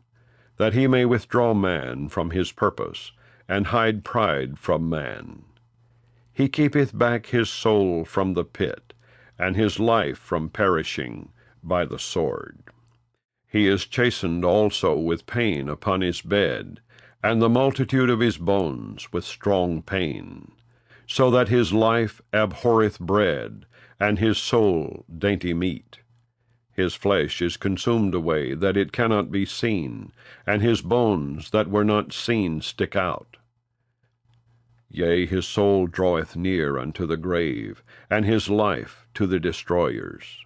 that he may withdraw man from his purpose, and hide pride from man. He keepeth back his soul from the pit, and his life from perishing by the sword. He is chastened also with pain upon his bed, and the multitude of his bones with strong pain, so that his life abhorreth bread, and his soul dainty meat. His flesh is consumed away, that it cannot be seen, and his bones that were not seen stick out. Yea, his soul draweth near unto the grave, and his life to the destroyers.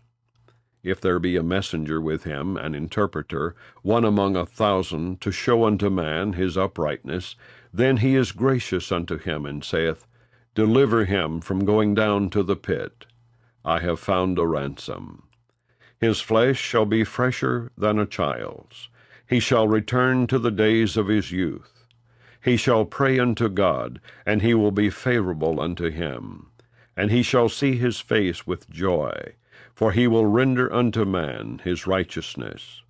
If there be a messenger with him, an interpreter, one among 1,000, to show unto man his uprightness, then he is gracious unto him, and saith, Deliver him from going down to the pit. I have found a ransom. His flesh shall be fresher than a child's. He shall return to the days of his youth. He shall pray unto God, and he will be favorable unto him. And he shall see his face with joy, for he will render unto man his righteousness.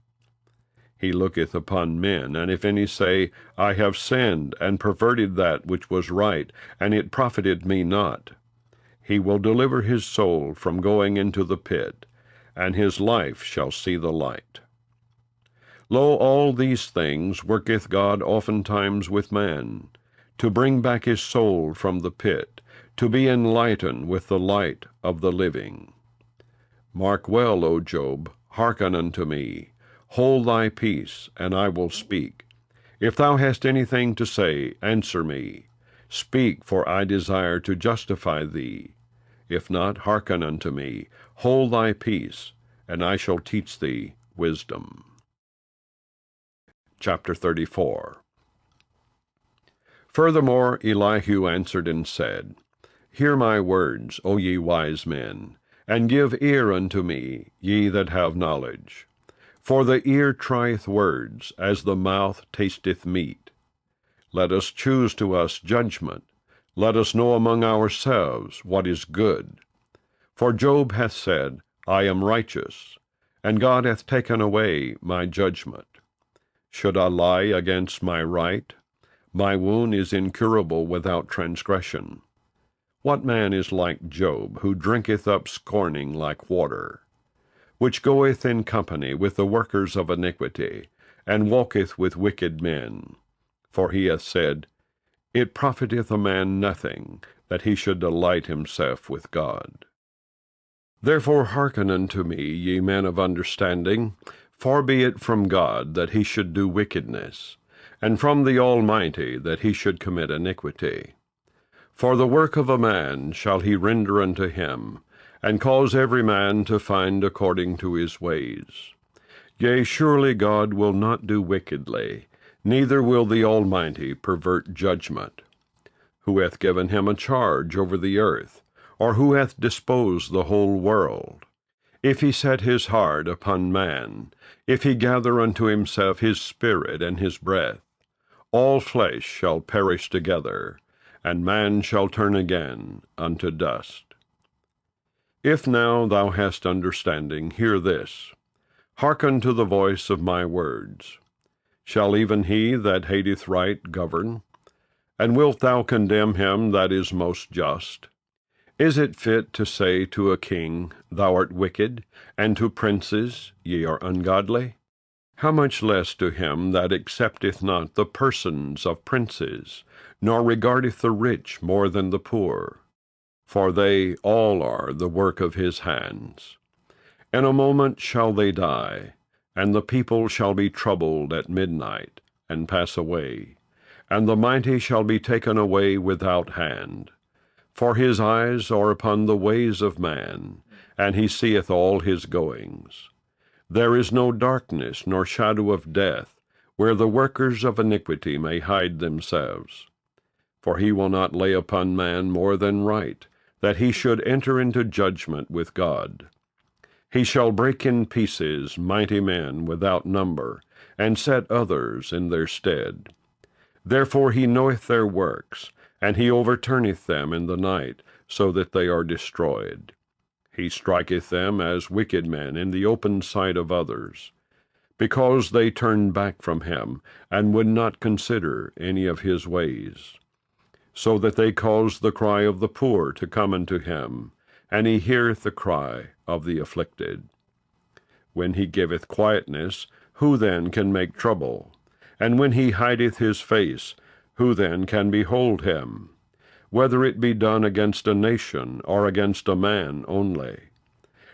He looketh upon men, and if any say, I have sinned, and perverted that which was right, and it profited me not, he will deliver his soul from going into the pit, and his life shall see the light. Lo, all these things worketh God oftentimes with man, to bring back his soul from the pit, to be enlightened with the light of the living. Mark well, O Job, hearken unto me. Hold thy peace, and I will speak. If thou hast anything to say, answer me. Speak, for I desire to justify thee. If not, hearken unto me. Hold thy peace, and I shall teach thee wisdom. Chapter 34. Furthermore Elihu answered and said, Hear my words, O ye wise men, and give ear unto me, ye that have knowledge. For the ear trieth words, as the mouth tasteth meat. Let us choose to us judgment. Let us know among ourselves what is good. For Job hath said, I am righteous, and God hath taken away my judgment. Should I lie against my right? My wound is incurable without transgression. What man is like Job, who drinketh up scorning like water, which goeth in company with the workers of iniquity, and walketh with wicked men? For he hath said, It profiteth a man nothing, that he should delight himself with God. Therefore hearken unto me, ye men of understanding. Far be it from God that he should do wickedness, and from the Almighty that he should commit iniquity. For the work of a man shall he render unto him, and cause every man to find according to his ways. Yea, surely God will not do wickedly, neither will the Almighty pervert judgment. Who hath given him a charge over the earth, or who hath disposed the whole world? If he set his heart upon man, if he gather unto himself his spirit and his breath, all flesh shall perish together, and man shall turn again unto dust. If now thou hast understanding, hear this. Hearken to the voice of my words. Shall even he that hateth right govern? And wilt thou condemn him that is most just? Is it fit to say to a king, Thou art wicked, and to princes, Ye are ungodly? How much less to him that accepteth not the persons of princes, nor regardeth the rich more than the poor? For they all are the work of his hands. In a moment shall they die, and the people shall be troubled at midnight, and pass away, and the mighty shall be taken away without hand. For his eyes are upon the ways of man, and he seeth all his goings. There is no darkness nor shadow of death, where the workers of iniquity may hide themselves. For he will not lay upon man more than right, that he should enter into judgment with God. He shall break in pieces mighty men without number, and set others in their stead. Therefore he knoweth their works, and he overturneth them in the night, so that they are destroyed. He striketh them as wicked men in the open sight of others, because they turned back from him, and would not consider any of his ways. So that they cause the cry of the poor to come unto him, and he heareth the cry of the afflicted. When he giveth quietness, who then can make trouble? And when he hideth his face, who then can behold him? Whether it be done against a nation, or against a man only.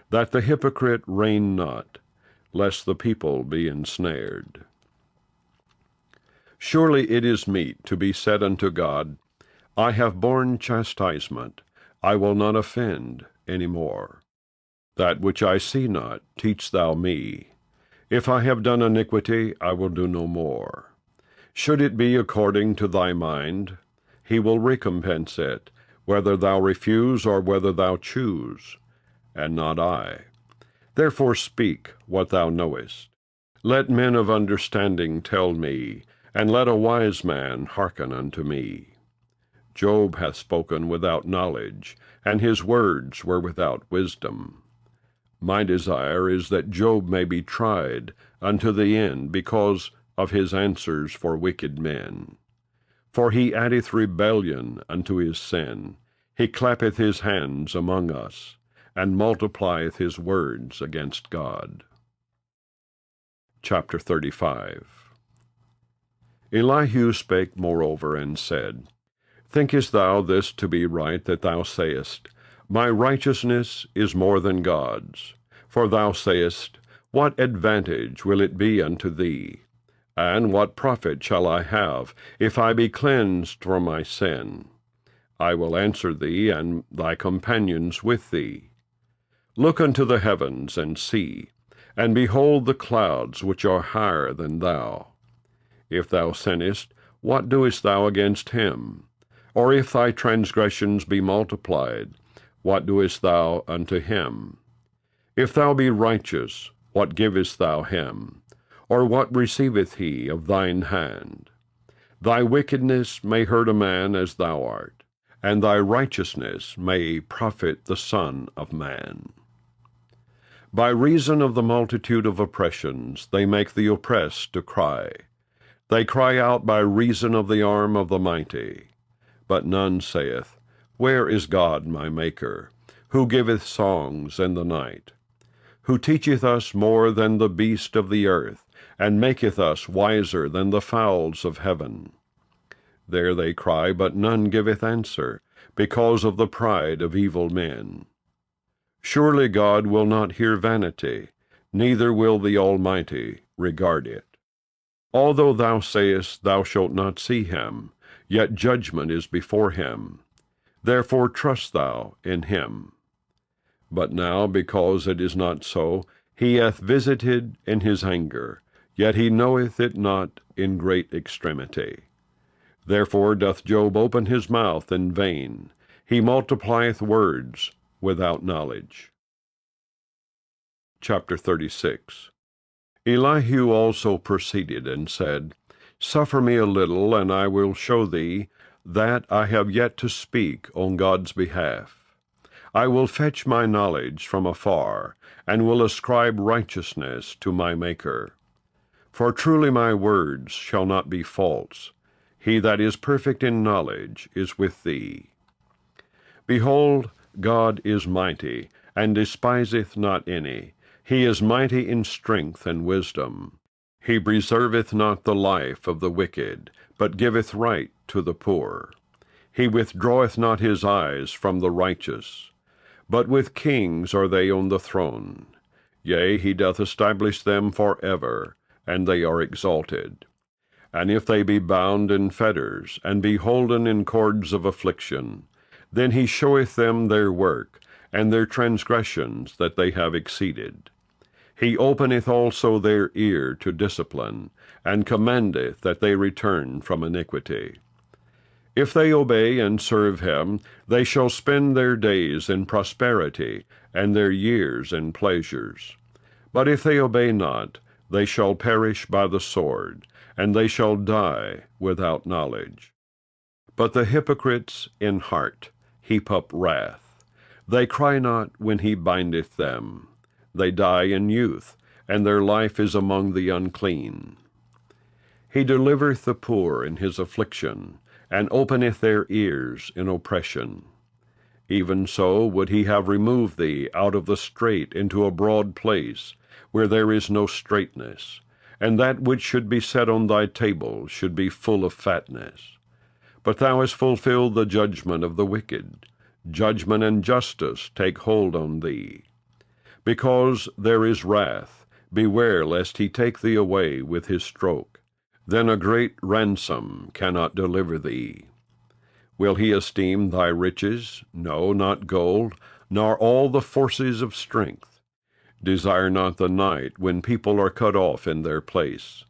That the hypocrite reign not, lest the people be ensnared. Surely it is meet to be said unto God, I have borne chastisement, I will not offend any more. That which I see not, teach thou me. If I have done iniquity, I will do no more. Should it be according to thy mind, he will recompense it, whether thou refuse or whether thou choose, and not I. Therefore speak what thou knowest. Let men of understanding tell me, and let a wise man hearken unto me. Job hath spoken without knowledge, and his words were without wisdom. My desire is that Job may be tried unto the end because of his answers for wicked men. For he addeth rebellion unto his sin, he clappeth his hands among us, and multiplieth his words against God. Chapter 35. Elihu spake moreover and said, Thinkest thou this to be right that thou sayest, My righteousness is more than God's? For thou sayest, What advantage will it be unto thee? And what profit shall I have, if I be cleansed from my sin? I will answer thee, and thy companions with thee. Look unto the heavens, and see, and behold the clouds which are higher than thou. If thou sinnest, what doest thou against him? Or if thy transgressions be multiplied, what doest thou unto him? If thou be righteous, what givest thou him? Or what receiveth he of thine hand? Thy wickedness may hurt a man as thou art, and thy righteousness may profit the Son of Man. By reason of the multitude of oppressions, they make the oppressed to cry. They cry out by reason of the arm of the mighty. But none saith, Where is God my Maker, who giveth songs in the night? Who teacheth us more than the beast of the earth, and maketh us wiser than the fowls of heaven? There they cry, but none giveth answer, because of the pride of evil men. Surely God will not hear vanity, neither will the Almighty regard it. Although thou sayest thou shalt not see him, yet judgment is before him. Therefore trust thou in him. But now, because it is not so, he hath visited in his anger, yet he knoweth it not in great extremity. Therefore doth Job open his mouth in vain. He multiplieth words without knowledge. Chapter 36. Elihu also proceeded and said, Suffer me a little, and I will show thee that I have yet to speak on God's behalf. I will fetch my knowledge from afar, and will ascribe righteousness to my Maker. For truly my words shall not be false. He that is perfect in knowledge is with thee. Behold, God is mighty, and despiseth not any. He is mighty in strength and wisdom. He preserveth not the life of the wicked, but giveth right to the poor. He withdraweth not his eyes from the righteous. But with kings are they on the throne. Yea, he doth establish them for ever, and they are exalted. And if they be bound in fetters, and be holden in cords of affliction, then he showeth them their work, and their transgressions that they have exceeded. He openeth also their ear to discipline, and commandeth that they return from iniquity. If they obey and serve him, they shall spend their days in prosperity, and their years in pleasures. But if they obey not, they shall perish by the sword, and they shall die without knowledge. But the hypocrites in heart heap up wrath. They cry not when he bindeth them. They die in youth, and their life is among the unclean. He delivereth the poor in his affliction, and openeth their ears in oppression. Even so would he have removed thee out of the strait into a broad place, where there is no straightness, and that which should be set on thy table should be full of fatness. But thou hast fulfilled the judgment of the wicked. Judgment and justice take hold on thee. Because there is wrath, beware lest he take thee away with his stroke. Then a great ransom cannot deliver thee. Will he esteem thy riches? No, not gold, nor all the forces of strength. Desire not the night when people are cut off in their place.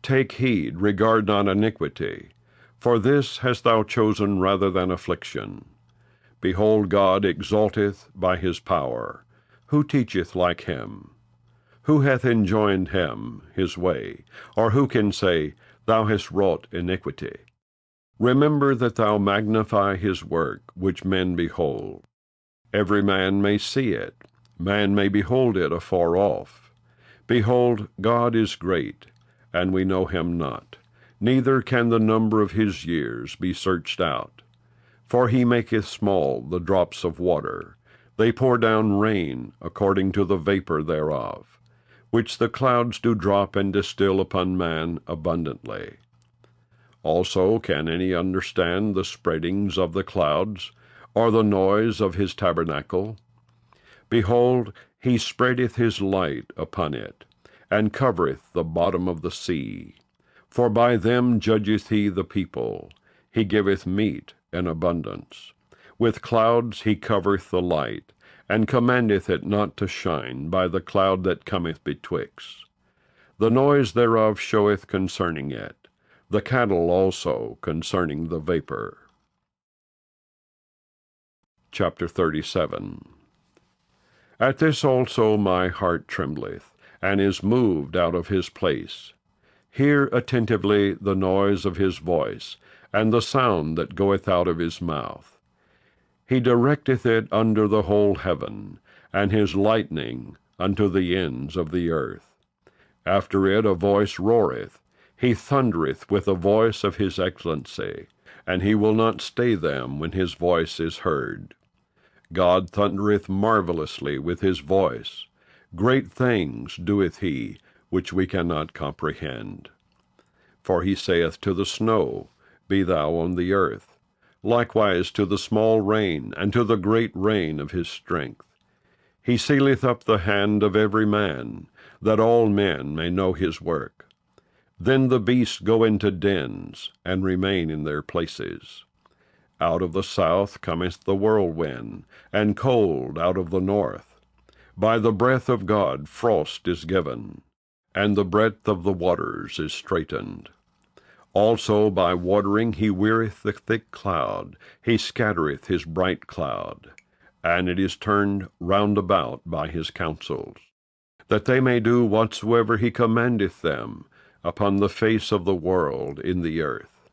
Take heed, regard not iniquity, for this hast thou chosen rather than affliction. Behold, God exalteth by his power. Who teacheth like him? Who hath enjoined him his way? Or who can say, Thou hast wrought iniquity? Remember that thou magnify his work, which men behold. Every man may see it. Man may behold it afar off. Behold, God is great, and we know him not. Neither can the number of his years be searched out. For he maketh small the drops of water. They pour down rain according to the vapor thereof, which the clouds do drop and distill upon man abundantly. Also can any understand the spreadings of the clouds, or the noise of his tabernacle? Behold, he spreadeth his light upon it, and covereth the bottom of the sea. For by them judgeth he the people. He giveth meat in abundance. With clouds he covereth the light, and commandeth it not to shine by the cloud that cometh betwixt. The noise thereof showeth concerning it, the cattle also concerning the vapor. Chapter 37. At this also my heart trembleth, and is moved out of his place. Hear attentively the noise of his voice, and the sound that goeth out of his mouth. He directeth it under the whole heaven, and his lightning unto the ends of the earth. After it a voice roareth, he thundereth with the voice of his excellency, and he will not stay them when his voice is heard. God thundereth marvelously with his voice. Great things doeth he, which we cannot comprehend. For he saith to the snow, Be thou on the earth, likewise to the small rain, and to the great rain of his strength. He sealeth up the hand of every man, that all men may know his work. Then the beasts go into dens, and remain in their places. Out of the south cometh the whirlwind, and cold out of the north. By the breath of God frost is given, and the breadth of the waters is straitened. Also by watering he weareth the thick cloud, he scattereth his bright cloud, and it is turned round about by his counsels, that they may do whatsoever he commandeth them upon the face of the world in the earth.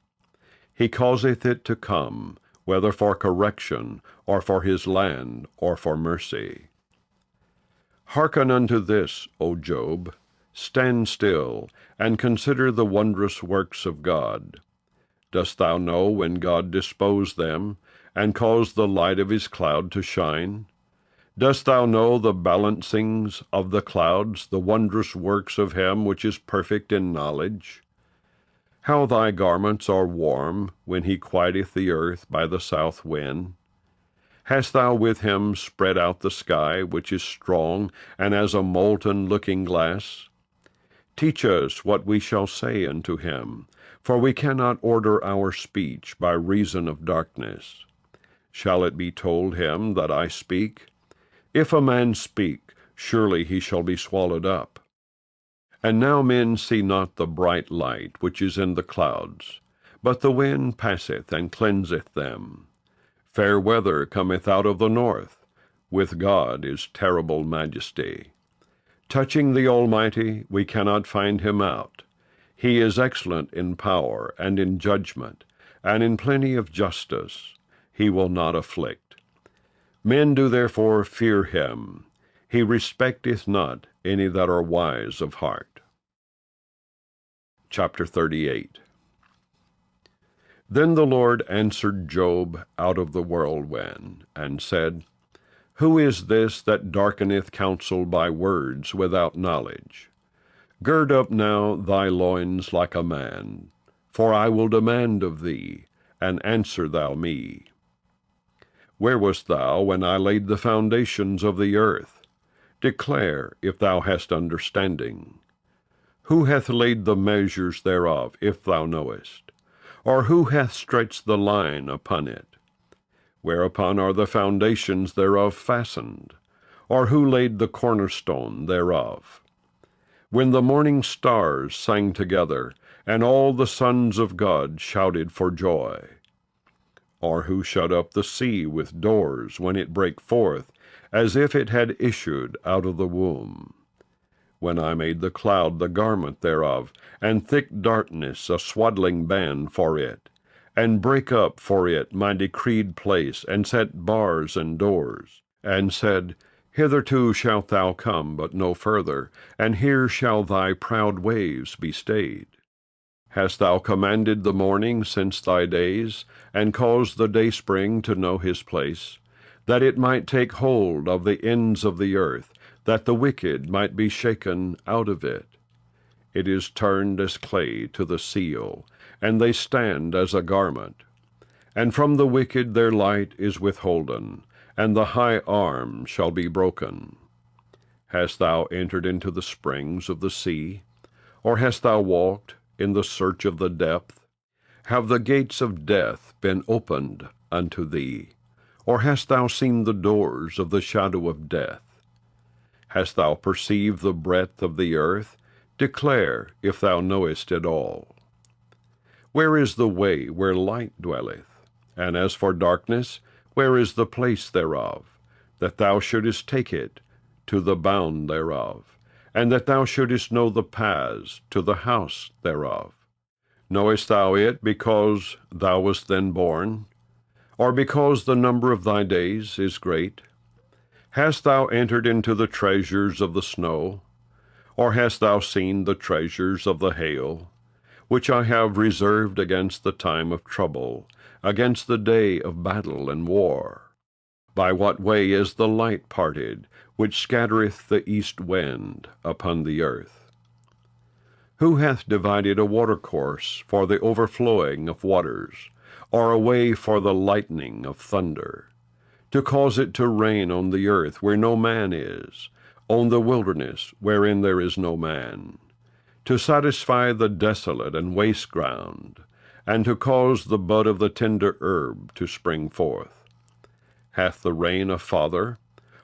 He causeth it to come, whether for correction, or for his land, or for mercy. Hearken unto this, O Job. Stand still, and consider the wondrous works of God. Dost thou know when God disposed them, and caused the light of his cloud to shine? Dost thou know the balancings of the clouds, the wondrous works of him which is perfect in knowledge? How thy garments are warm, when he quieteth the earth by the south wind? Hast thou with him spread out the sky, which is strong, and as a molten looking-glass? Teach us what we shall say unto him, for we cannot order our speech by reason of darkness. Shall it be told him that I speak? If a man speak, surely he shall be swallowed up. And now men see not the bright light which is in the clouds, but the wind passeth and cleanseth them. Fair weather cometh out of the north, with God is terrible majesty. Touching the Almighty, we cannot find him out. He is excellent in power and in judgment, and in plenty of justice. He will not afflict. Men do therefore fear him. He respecteth not any that are wise of heart. Chapter 38. Then the Lord answered Job out of the whirlwind, and said, Who is this that darkeneth counsel by words without knowledge? Gird up now thy loins like a man, for I will demand of thee, and answer thou me. Where wast thou when I laid the foundations of the earth? Declare, if thou hast understanding. Who hath laid the measures thereof, if thou knowest? Or who hath stretched the line upon it? Whereupon are the foundations thereof fastened? Or who laid the cornerstone thereof? When the morning stars sang together, and all the sons of God shouted for joy? Or who shut up the sea with doors when it brake forth, as if it had issued out of the womb? When I made the cloud the garment thereof, and thick darkness a swaddling band for it, and brake up for it my decreed place, and set bars and doors, and said, Hitherto shalt thou come, but no further, and here shall thy proud waves be stayed. Hast thou commanded the morning since thy days, and caused the dayspring to know his place, that it might take hold of the ends of the earth, that the wicked might be shaken out of it? It is turned as clay to the seal, and they stand as a garment. And from the wicked their light is withholden, and the high arm shall be broken. Hast thou entered into the springs of the sea? Or hast thou walked in the search of the depth? Have the gates of death been opened unto thee? Or hast thou seen the doors of the shadow of death? Hast thou perceived the breadth of the earth? Declare, if thou knowest it all. Where is the way where light dwelleth? And as for darkness, where is the place thereof? That thou shouldest take it to the bound thereof, and that thou shouldest know the paths to the house thereof. Knowest thou it because thou wast then born? Or because the number of thy days is great? Hast thou entered into the treasures of the snow? Or hast thou seen the treasures of the hail, which I have reserved against the time of trouble, against the day of battle and war? By what way is the light parted, which scattereth the east wind upon the earth? Who hath divided a watercourse for the overflowing of waters, or a way for the lightning of thunder, to cause it to rain on the earth where no man is, on the wilderness wherein there is no man, to satisfy the desolate and waste ground, and to cause the bud of the tender herb to spring forth? Hath the rain a father?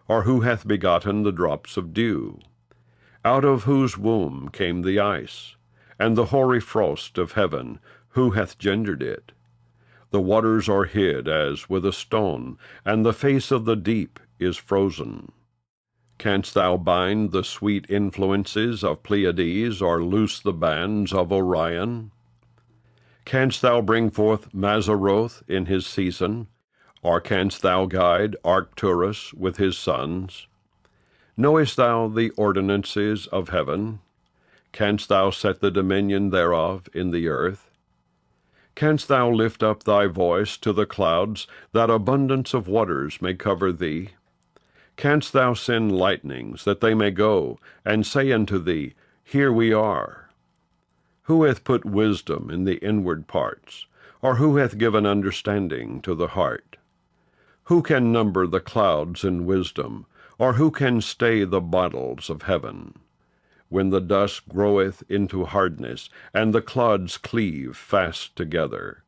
Or who hath begotten the drops of dew? Out of whose womb came the ice, and the hoary frost of heaven, who hath gendered it? The waters are hid as with a stone, and the face of the deep is frozen. Canst thou bind the sweet influences of Pleiades, or loose the bands of Orion? Canst thou bring forth Mazzaroth in his season, or canst thou guide Arcturus with his sons? Knowest thou the ordinances of heaven? Canst thou set the dominion thereof in the earth? Canst thou lift up thy voice to the clouds, that abundance of waters may cover thee? Canst thou send lightnings, that they may go, and say unto thee, Here we are? Who hath put wisdom in the inward parts? Or who hath given understanding to the heart? Who can number the clouds in wisdom? Or who can stay the bottles of heaven? When the dust groweth into hardness, and the clods cleave fast together,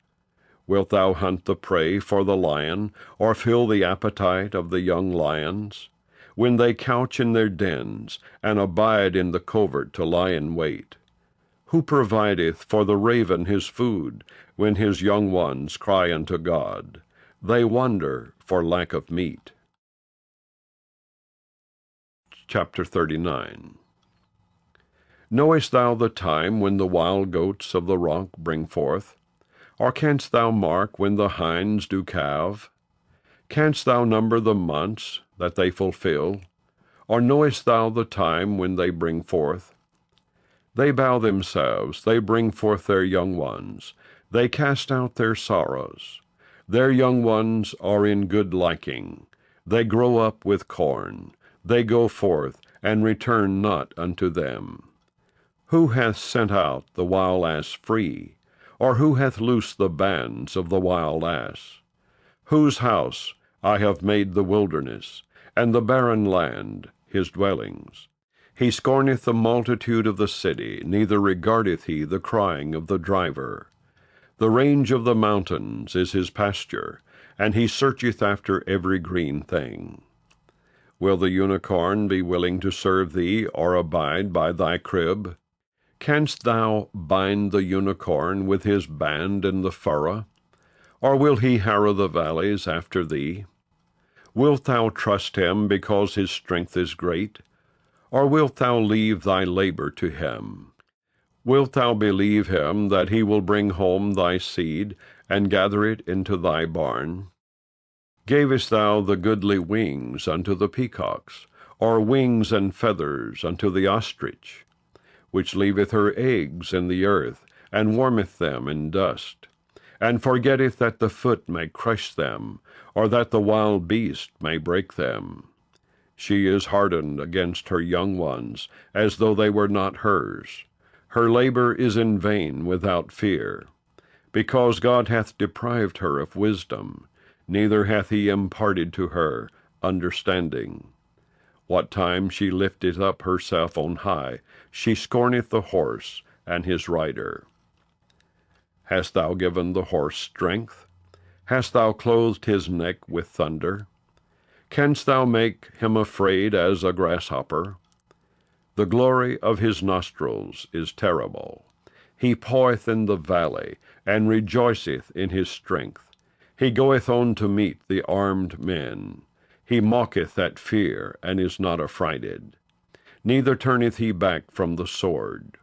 wilt thou hunt the prey for the lion, or fill the appetite of the young lions? When they couch in their dens, and abide in the covert to lie in wait, who provideth for the raven his food, when his young ones cry unto God? They wander for lack of meat. Chapter 39. Knowest thou the time when the wild goats of the rock bring forth? Or canst thou mark when the hinds do calve? Canst thou number the months that they fulfill? Or knowest thou the time when they bring forth? They bow themselves, they bring forth their young ones, they cast out their sorrows. Their young ones are in good liking, they grow up with corn, they go forth, and return not unto them. Who hath sent out the wild ass free? Or who hath loosed the bands of the wild ass? Whose house I have made the wilderness, and the barren land his dwellings. He scorneth the multitude of the city, neither regardeth he the crying of the driver. The range of the mountains is his pasture, and he searcheth after every green thing. Will the unicorn be willing to serve thee, or abide by thy crib? Canst thou bind the unicorn with his band in the furrow? Or will he harrow the valleys after thee? Wilt thou trust him because his strength is great? Or wilt thou leave thy labor to him? Wilt thou believe him that he will bring home thy seed, and gather it into thy barn? Gavest thou the goodly wings unto the peacocks, or wings and feathers unto the ostrich, which leaveth her eggs in the earth, and warmeth them in dust, and forgetteth that the foot may crush them, or that the wild beast may break them? She is hardened against her young ones, as though they were not hers. Her labor is in vain without fear, because God hath deprived her of wisdom, neither hath he imparted to her understanding. What time she lifteth up herself on high, she scorneth the horse and his rider. Hast thou given the horse strength? Hast thou clothed his neck with thunder? Canst thou make him afraid as a grasshopper? The glory of his nostrils is terrible. He paweth in the valley, and rejoiceth in his strength. He goeth on to meet the armed men. He mocketh at fear, and is not affrighted. Neither turneth he back from the sword.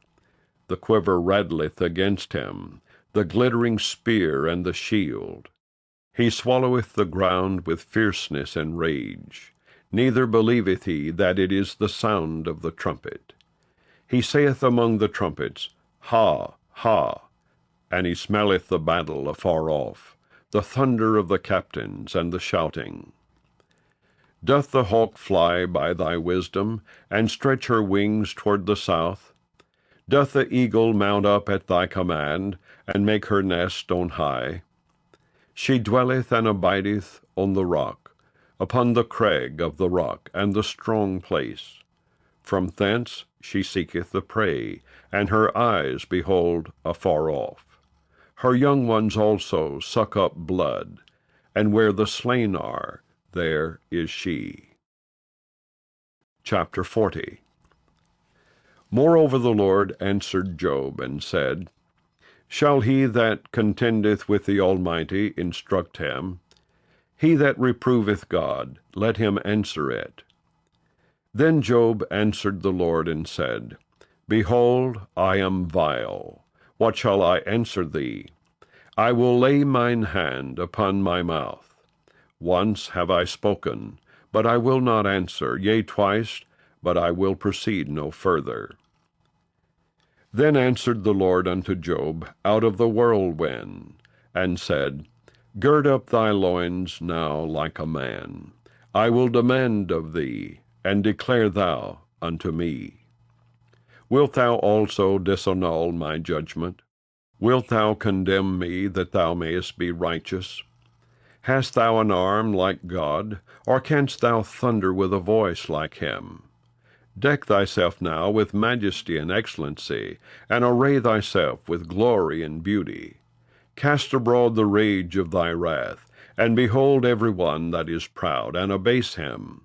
The quiver rattleth against him, the glittering spear and the shield. He swalloweth the ground with fierceness and rage. Neither believeth he that it is the sound of the trumpet. He saith among the trumpets, Ha, ha! And he smelleth the battle afar off, the thunder of the captains and the shouting. Doth the hawk fly by thy wisdom, and stretch her wings toward the south? Doth the eagle mount up at thy command, and make her nest on high? She dwelleth and abideth on the rock, upon the crag of the rock, and the strong place. From thence she seeketh the prey, and her eyes behold afar off. Her young ones also suck up blood, and where the slain are, there is she. Chapter 40. Moreover the Lord answered Job, and said, Shall he that contendeth with the Almighty instruct him? He that reproveth God, let him answer it. Then Job answered the Lord, and said, Behold, I am vile. What shall I answer thee? I will lay mine hand upon my mouth. Once have I spoken, but I will not answer, yea, twice, but I will proceed no further. Then answered the Lord unto Job out of the whirlwind, and said, Gird up thy loins now like a man. I will demand of thee, and declare thou unto me. Wilt thou also disannul my judgment? Wilt thou condemn me, that thou mayest be righteous? Hast thou an arm like God, or canst thou thunder with a voice like him? Deck thyself now with majesty and excellency, and array thyself with glory and beauty. Cast abroad the rage of thy wrath, and behold every one that is proud, and abase him.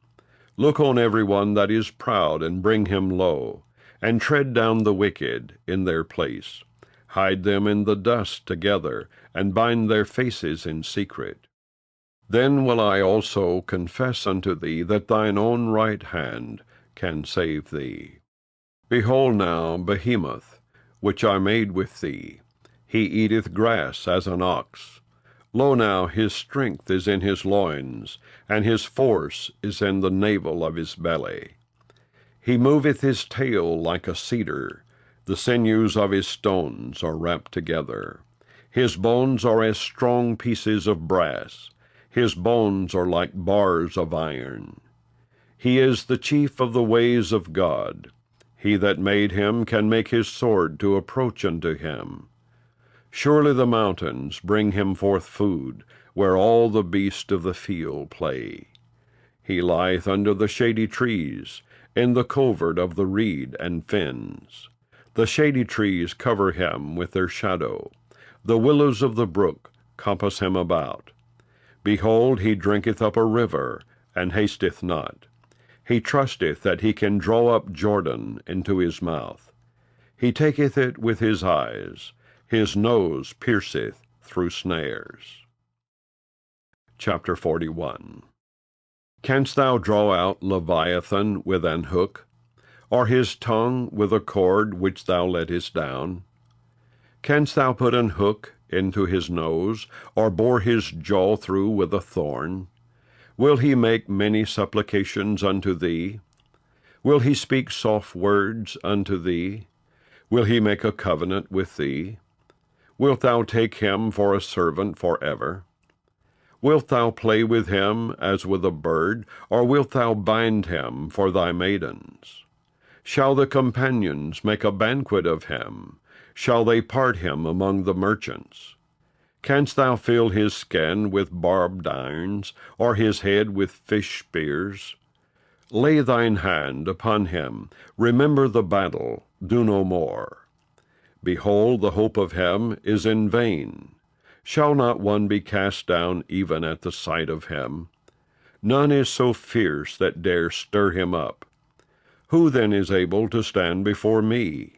Look on every one that is proud, and bring him low, and tread down the wicked in their place. Hide them in the dust together, and bind their faces in secret. Then will I also confess unto thee that thine own right hand can save thee. Behold now Behemoth, which I made with thee. He eateth grass as an ox. Lo now, his strength is in his loins, and his force is in the navel of his belly. He moveth his tail like a cedar. The sinews of his stones are wrapped together. His bones are as strong pieces of brass. His bones are like bars of iron. He is the chief of the ways of God. He that made him can make his sword to approach unto him. Surely the mountains bring him forth food, where all the beasts of the field play. He lieth under the shady trees, in the covert of the reed and fens. The shady trees cover him with their shadow. The willows of the brook compass him about. Behold, he drinketh up a river, and hasteth not. He trusteth that he can draw up Jordan into his mouth. He taketh it with his eyes. His nose pierceth through snares. Chapter 41. Canst thou draw out Leviathan with an hook, or his tongue with a cord which thou lettest down? Canst thou put an hook into his nose, or bore his jaw through with a thorn? Will he make many supplications unto thee? Will he speak soft words unto thee? Will he make a covenant with thee? Wilt thou take him for a servant forever? Wilt thou play with him as with a bird, or wilt thou bind him for thy maidens? Shall the companions make a banquet of him? Shall they part him among the merchants? Canst thou fill his skin with barbed irons, or his head with fish spears? Lay thine hand upon him, remember the battle, do no more. Behold, the hope of him is in vain. Shall not one be cast down even at the sight of him? None is so fierce that dare stir him up. Who then is able to stand before me?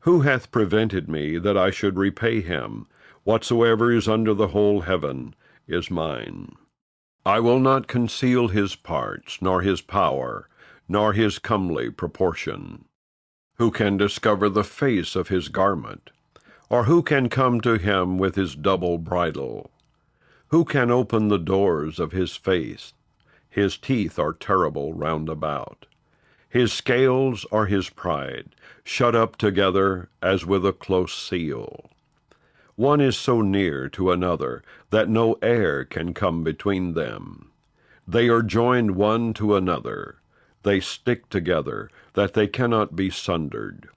Who hath prevented me that I should repay him? Whatsoever is under the whole heaven is mine. I will not conceal his parts, nor his power, nor his comely proportion. Who can discover the face of his garment? Or who can come to him with his double bridle? Who can open the doors of his face? His teeth are terrible round about. His scales are his pride, shut up together as with a close seal. One is so near to another that no air can come between them. They are joined one to another. They stick together, that they cannot be sundered.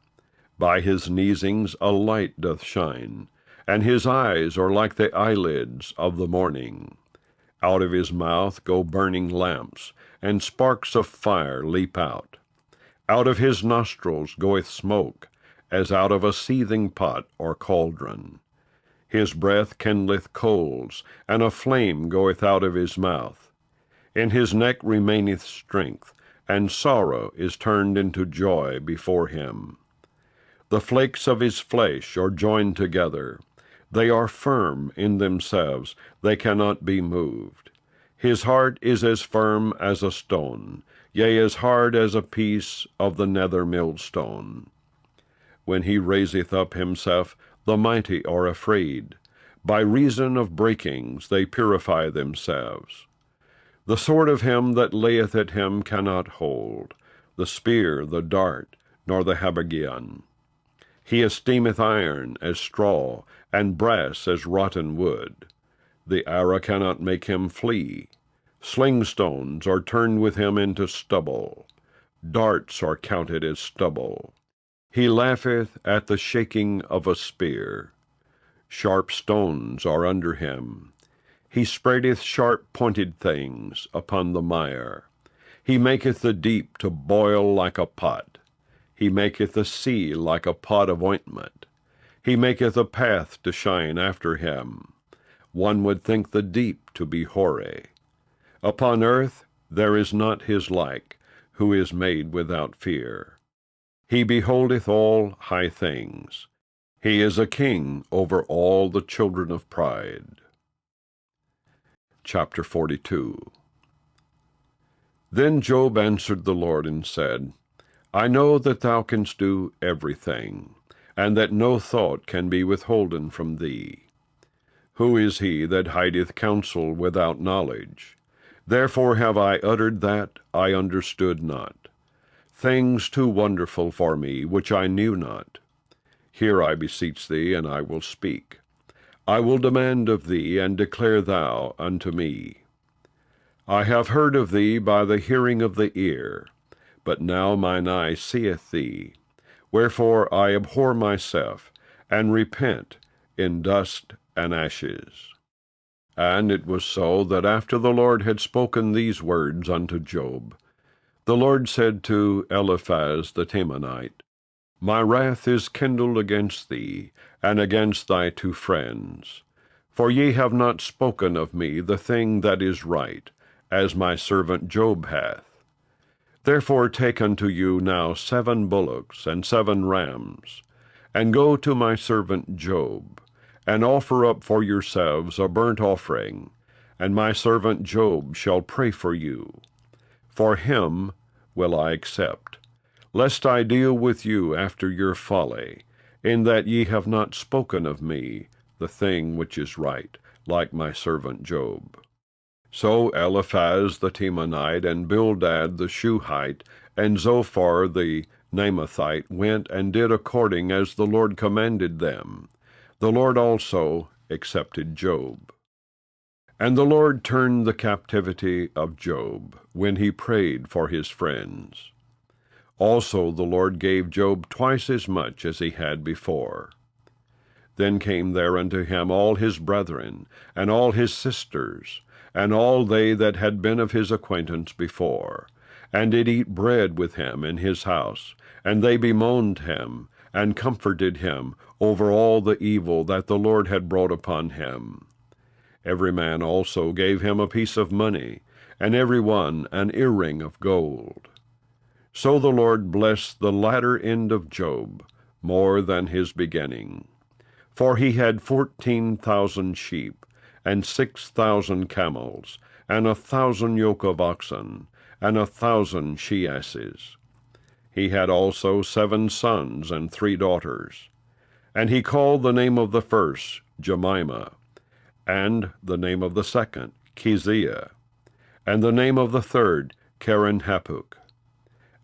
By his neesings a light doth shine, and his eyes are like the eyelids of the morning. Out of his mouth go burning lamps, and sparks of fire leap out. Out of his nostrils goeth smoke, as out of a seething pot or cauldron. His breath kindleth coals, and a flame goeth out of his mouth. In his neck remaineth strength, and sorrow is turned into joy before him. The flakes of his flesh are joined together. They are firm in themselves, they cannot be moved. His heart is as firm as a stone, yea, as hard as a piece of the nether millstone. When he raiseth up himself, the mighty are afraid. By reason of breakings they purify themselves. The sword of him that layeth at him cannot hold, the spear, the dart, nor the habergeon. He esteemeth iron as straw, and brass as rotten wood. The arrow cannot make him flee. Slingstones are turned with him into stubble. Darts are counted as stubble. He laugheth at the shaking of a spear. Sharp stones are under him. He spreadeth sharp-pointed things upon the mire. He maketh the deep to boil like a pot. He maketh the sea like a pot of ointment. He maketh a path to shine after him. One would think the deep to be hoary. Upon earth there is not his like, who is made without fear. He beholdeth all high things. He is a king over all the children of pride. Chapter 42. Then Job answered the Lord and said, I know that thou canst do everything, and that no thought can be withholden from thee. Who is he that hideth counsel without knowledge? Therefore have I uttered that I understood not, things too wonderful for me, which I knew not. Hear, I beseech thee, and I will speak. I will demand of thee, and declare thou unto me. I have heard of thee by the hearing of the ear, but now mine eye seeth thee. Wherefore I abhor myself, and repent in dust and ashes. And it was so, that after the Lord had spoken these words unto Job, the Lord said to Eliphaz the Temanite, My wrath is kindled against thee, and against thy two friends. For ye have not spoken of me the thing that is right, as my servant Job hath. Therefore take unto you now 7 bullocks and 7 rams, and go to my servant Job, and offer up for yourselves a burnt offering, and my servant Job shall pray for you. For him will I accept, lest I deal with you after your folly, in that ye have not spoken of me the thing which is right, like my servant Job. So Eliphaz the Temanite, and Bildad the Shuhite, and Zophar the Naamathite went and did according as the Lord commanded them. The Lord also accepted Job. And the Lord turned the captivity of Job, when he prayed for his friends. Also the Lord gave Job twice as much as he had before. Then came there unto him all his brethren, and all his sisters, and all they that had been of his acquaintance before, and did eat bread with him in his house, and they bemoaned him, and comforted him over all the evil that the Lord had brought upon him. Every man also gave him a piece of money, and every one an earring of gold. So the Lord blessed the latter end of Job more than his beginning. For he had 14,000 sheep, and 6,000 camels, and 1,000 yoke of oxen, and 1,000 she-asses. He had also 7 sons and 3 daughters. And he called the name of the first Jemimah, and the name of the second Keziah, and the name of the third Keren-happuch.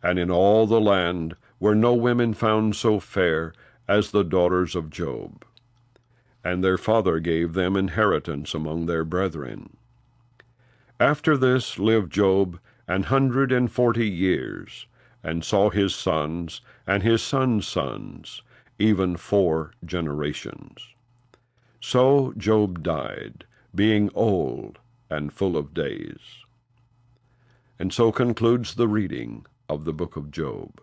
And in all the land were no women found so fair as the daughters of Job. And their father gave them inheritance among their brethren. After this lived Job 140 years, and saw his sons and his sons' sons, even 4 generations. So Job died, being old and full of days. And so concludes the reading of the book of Job.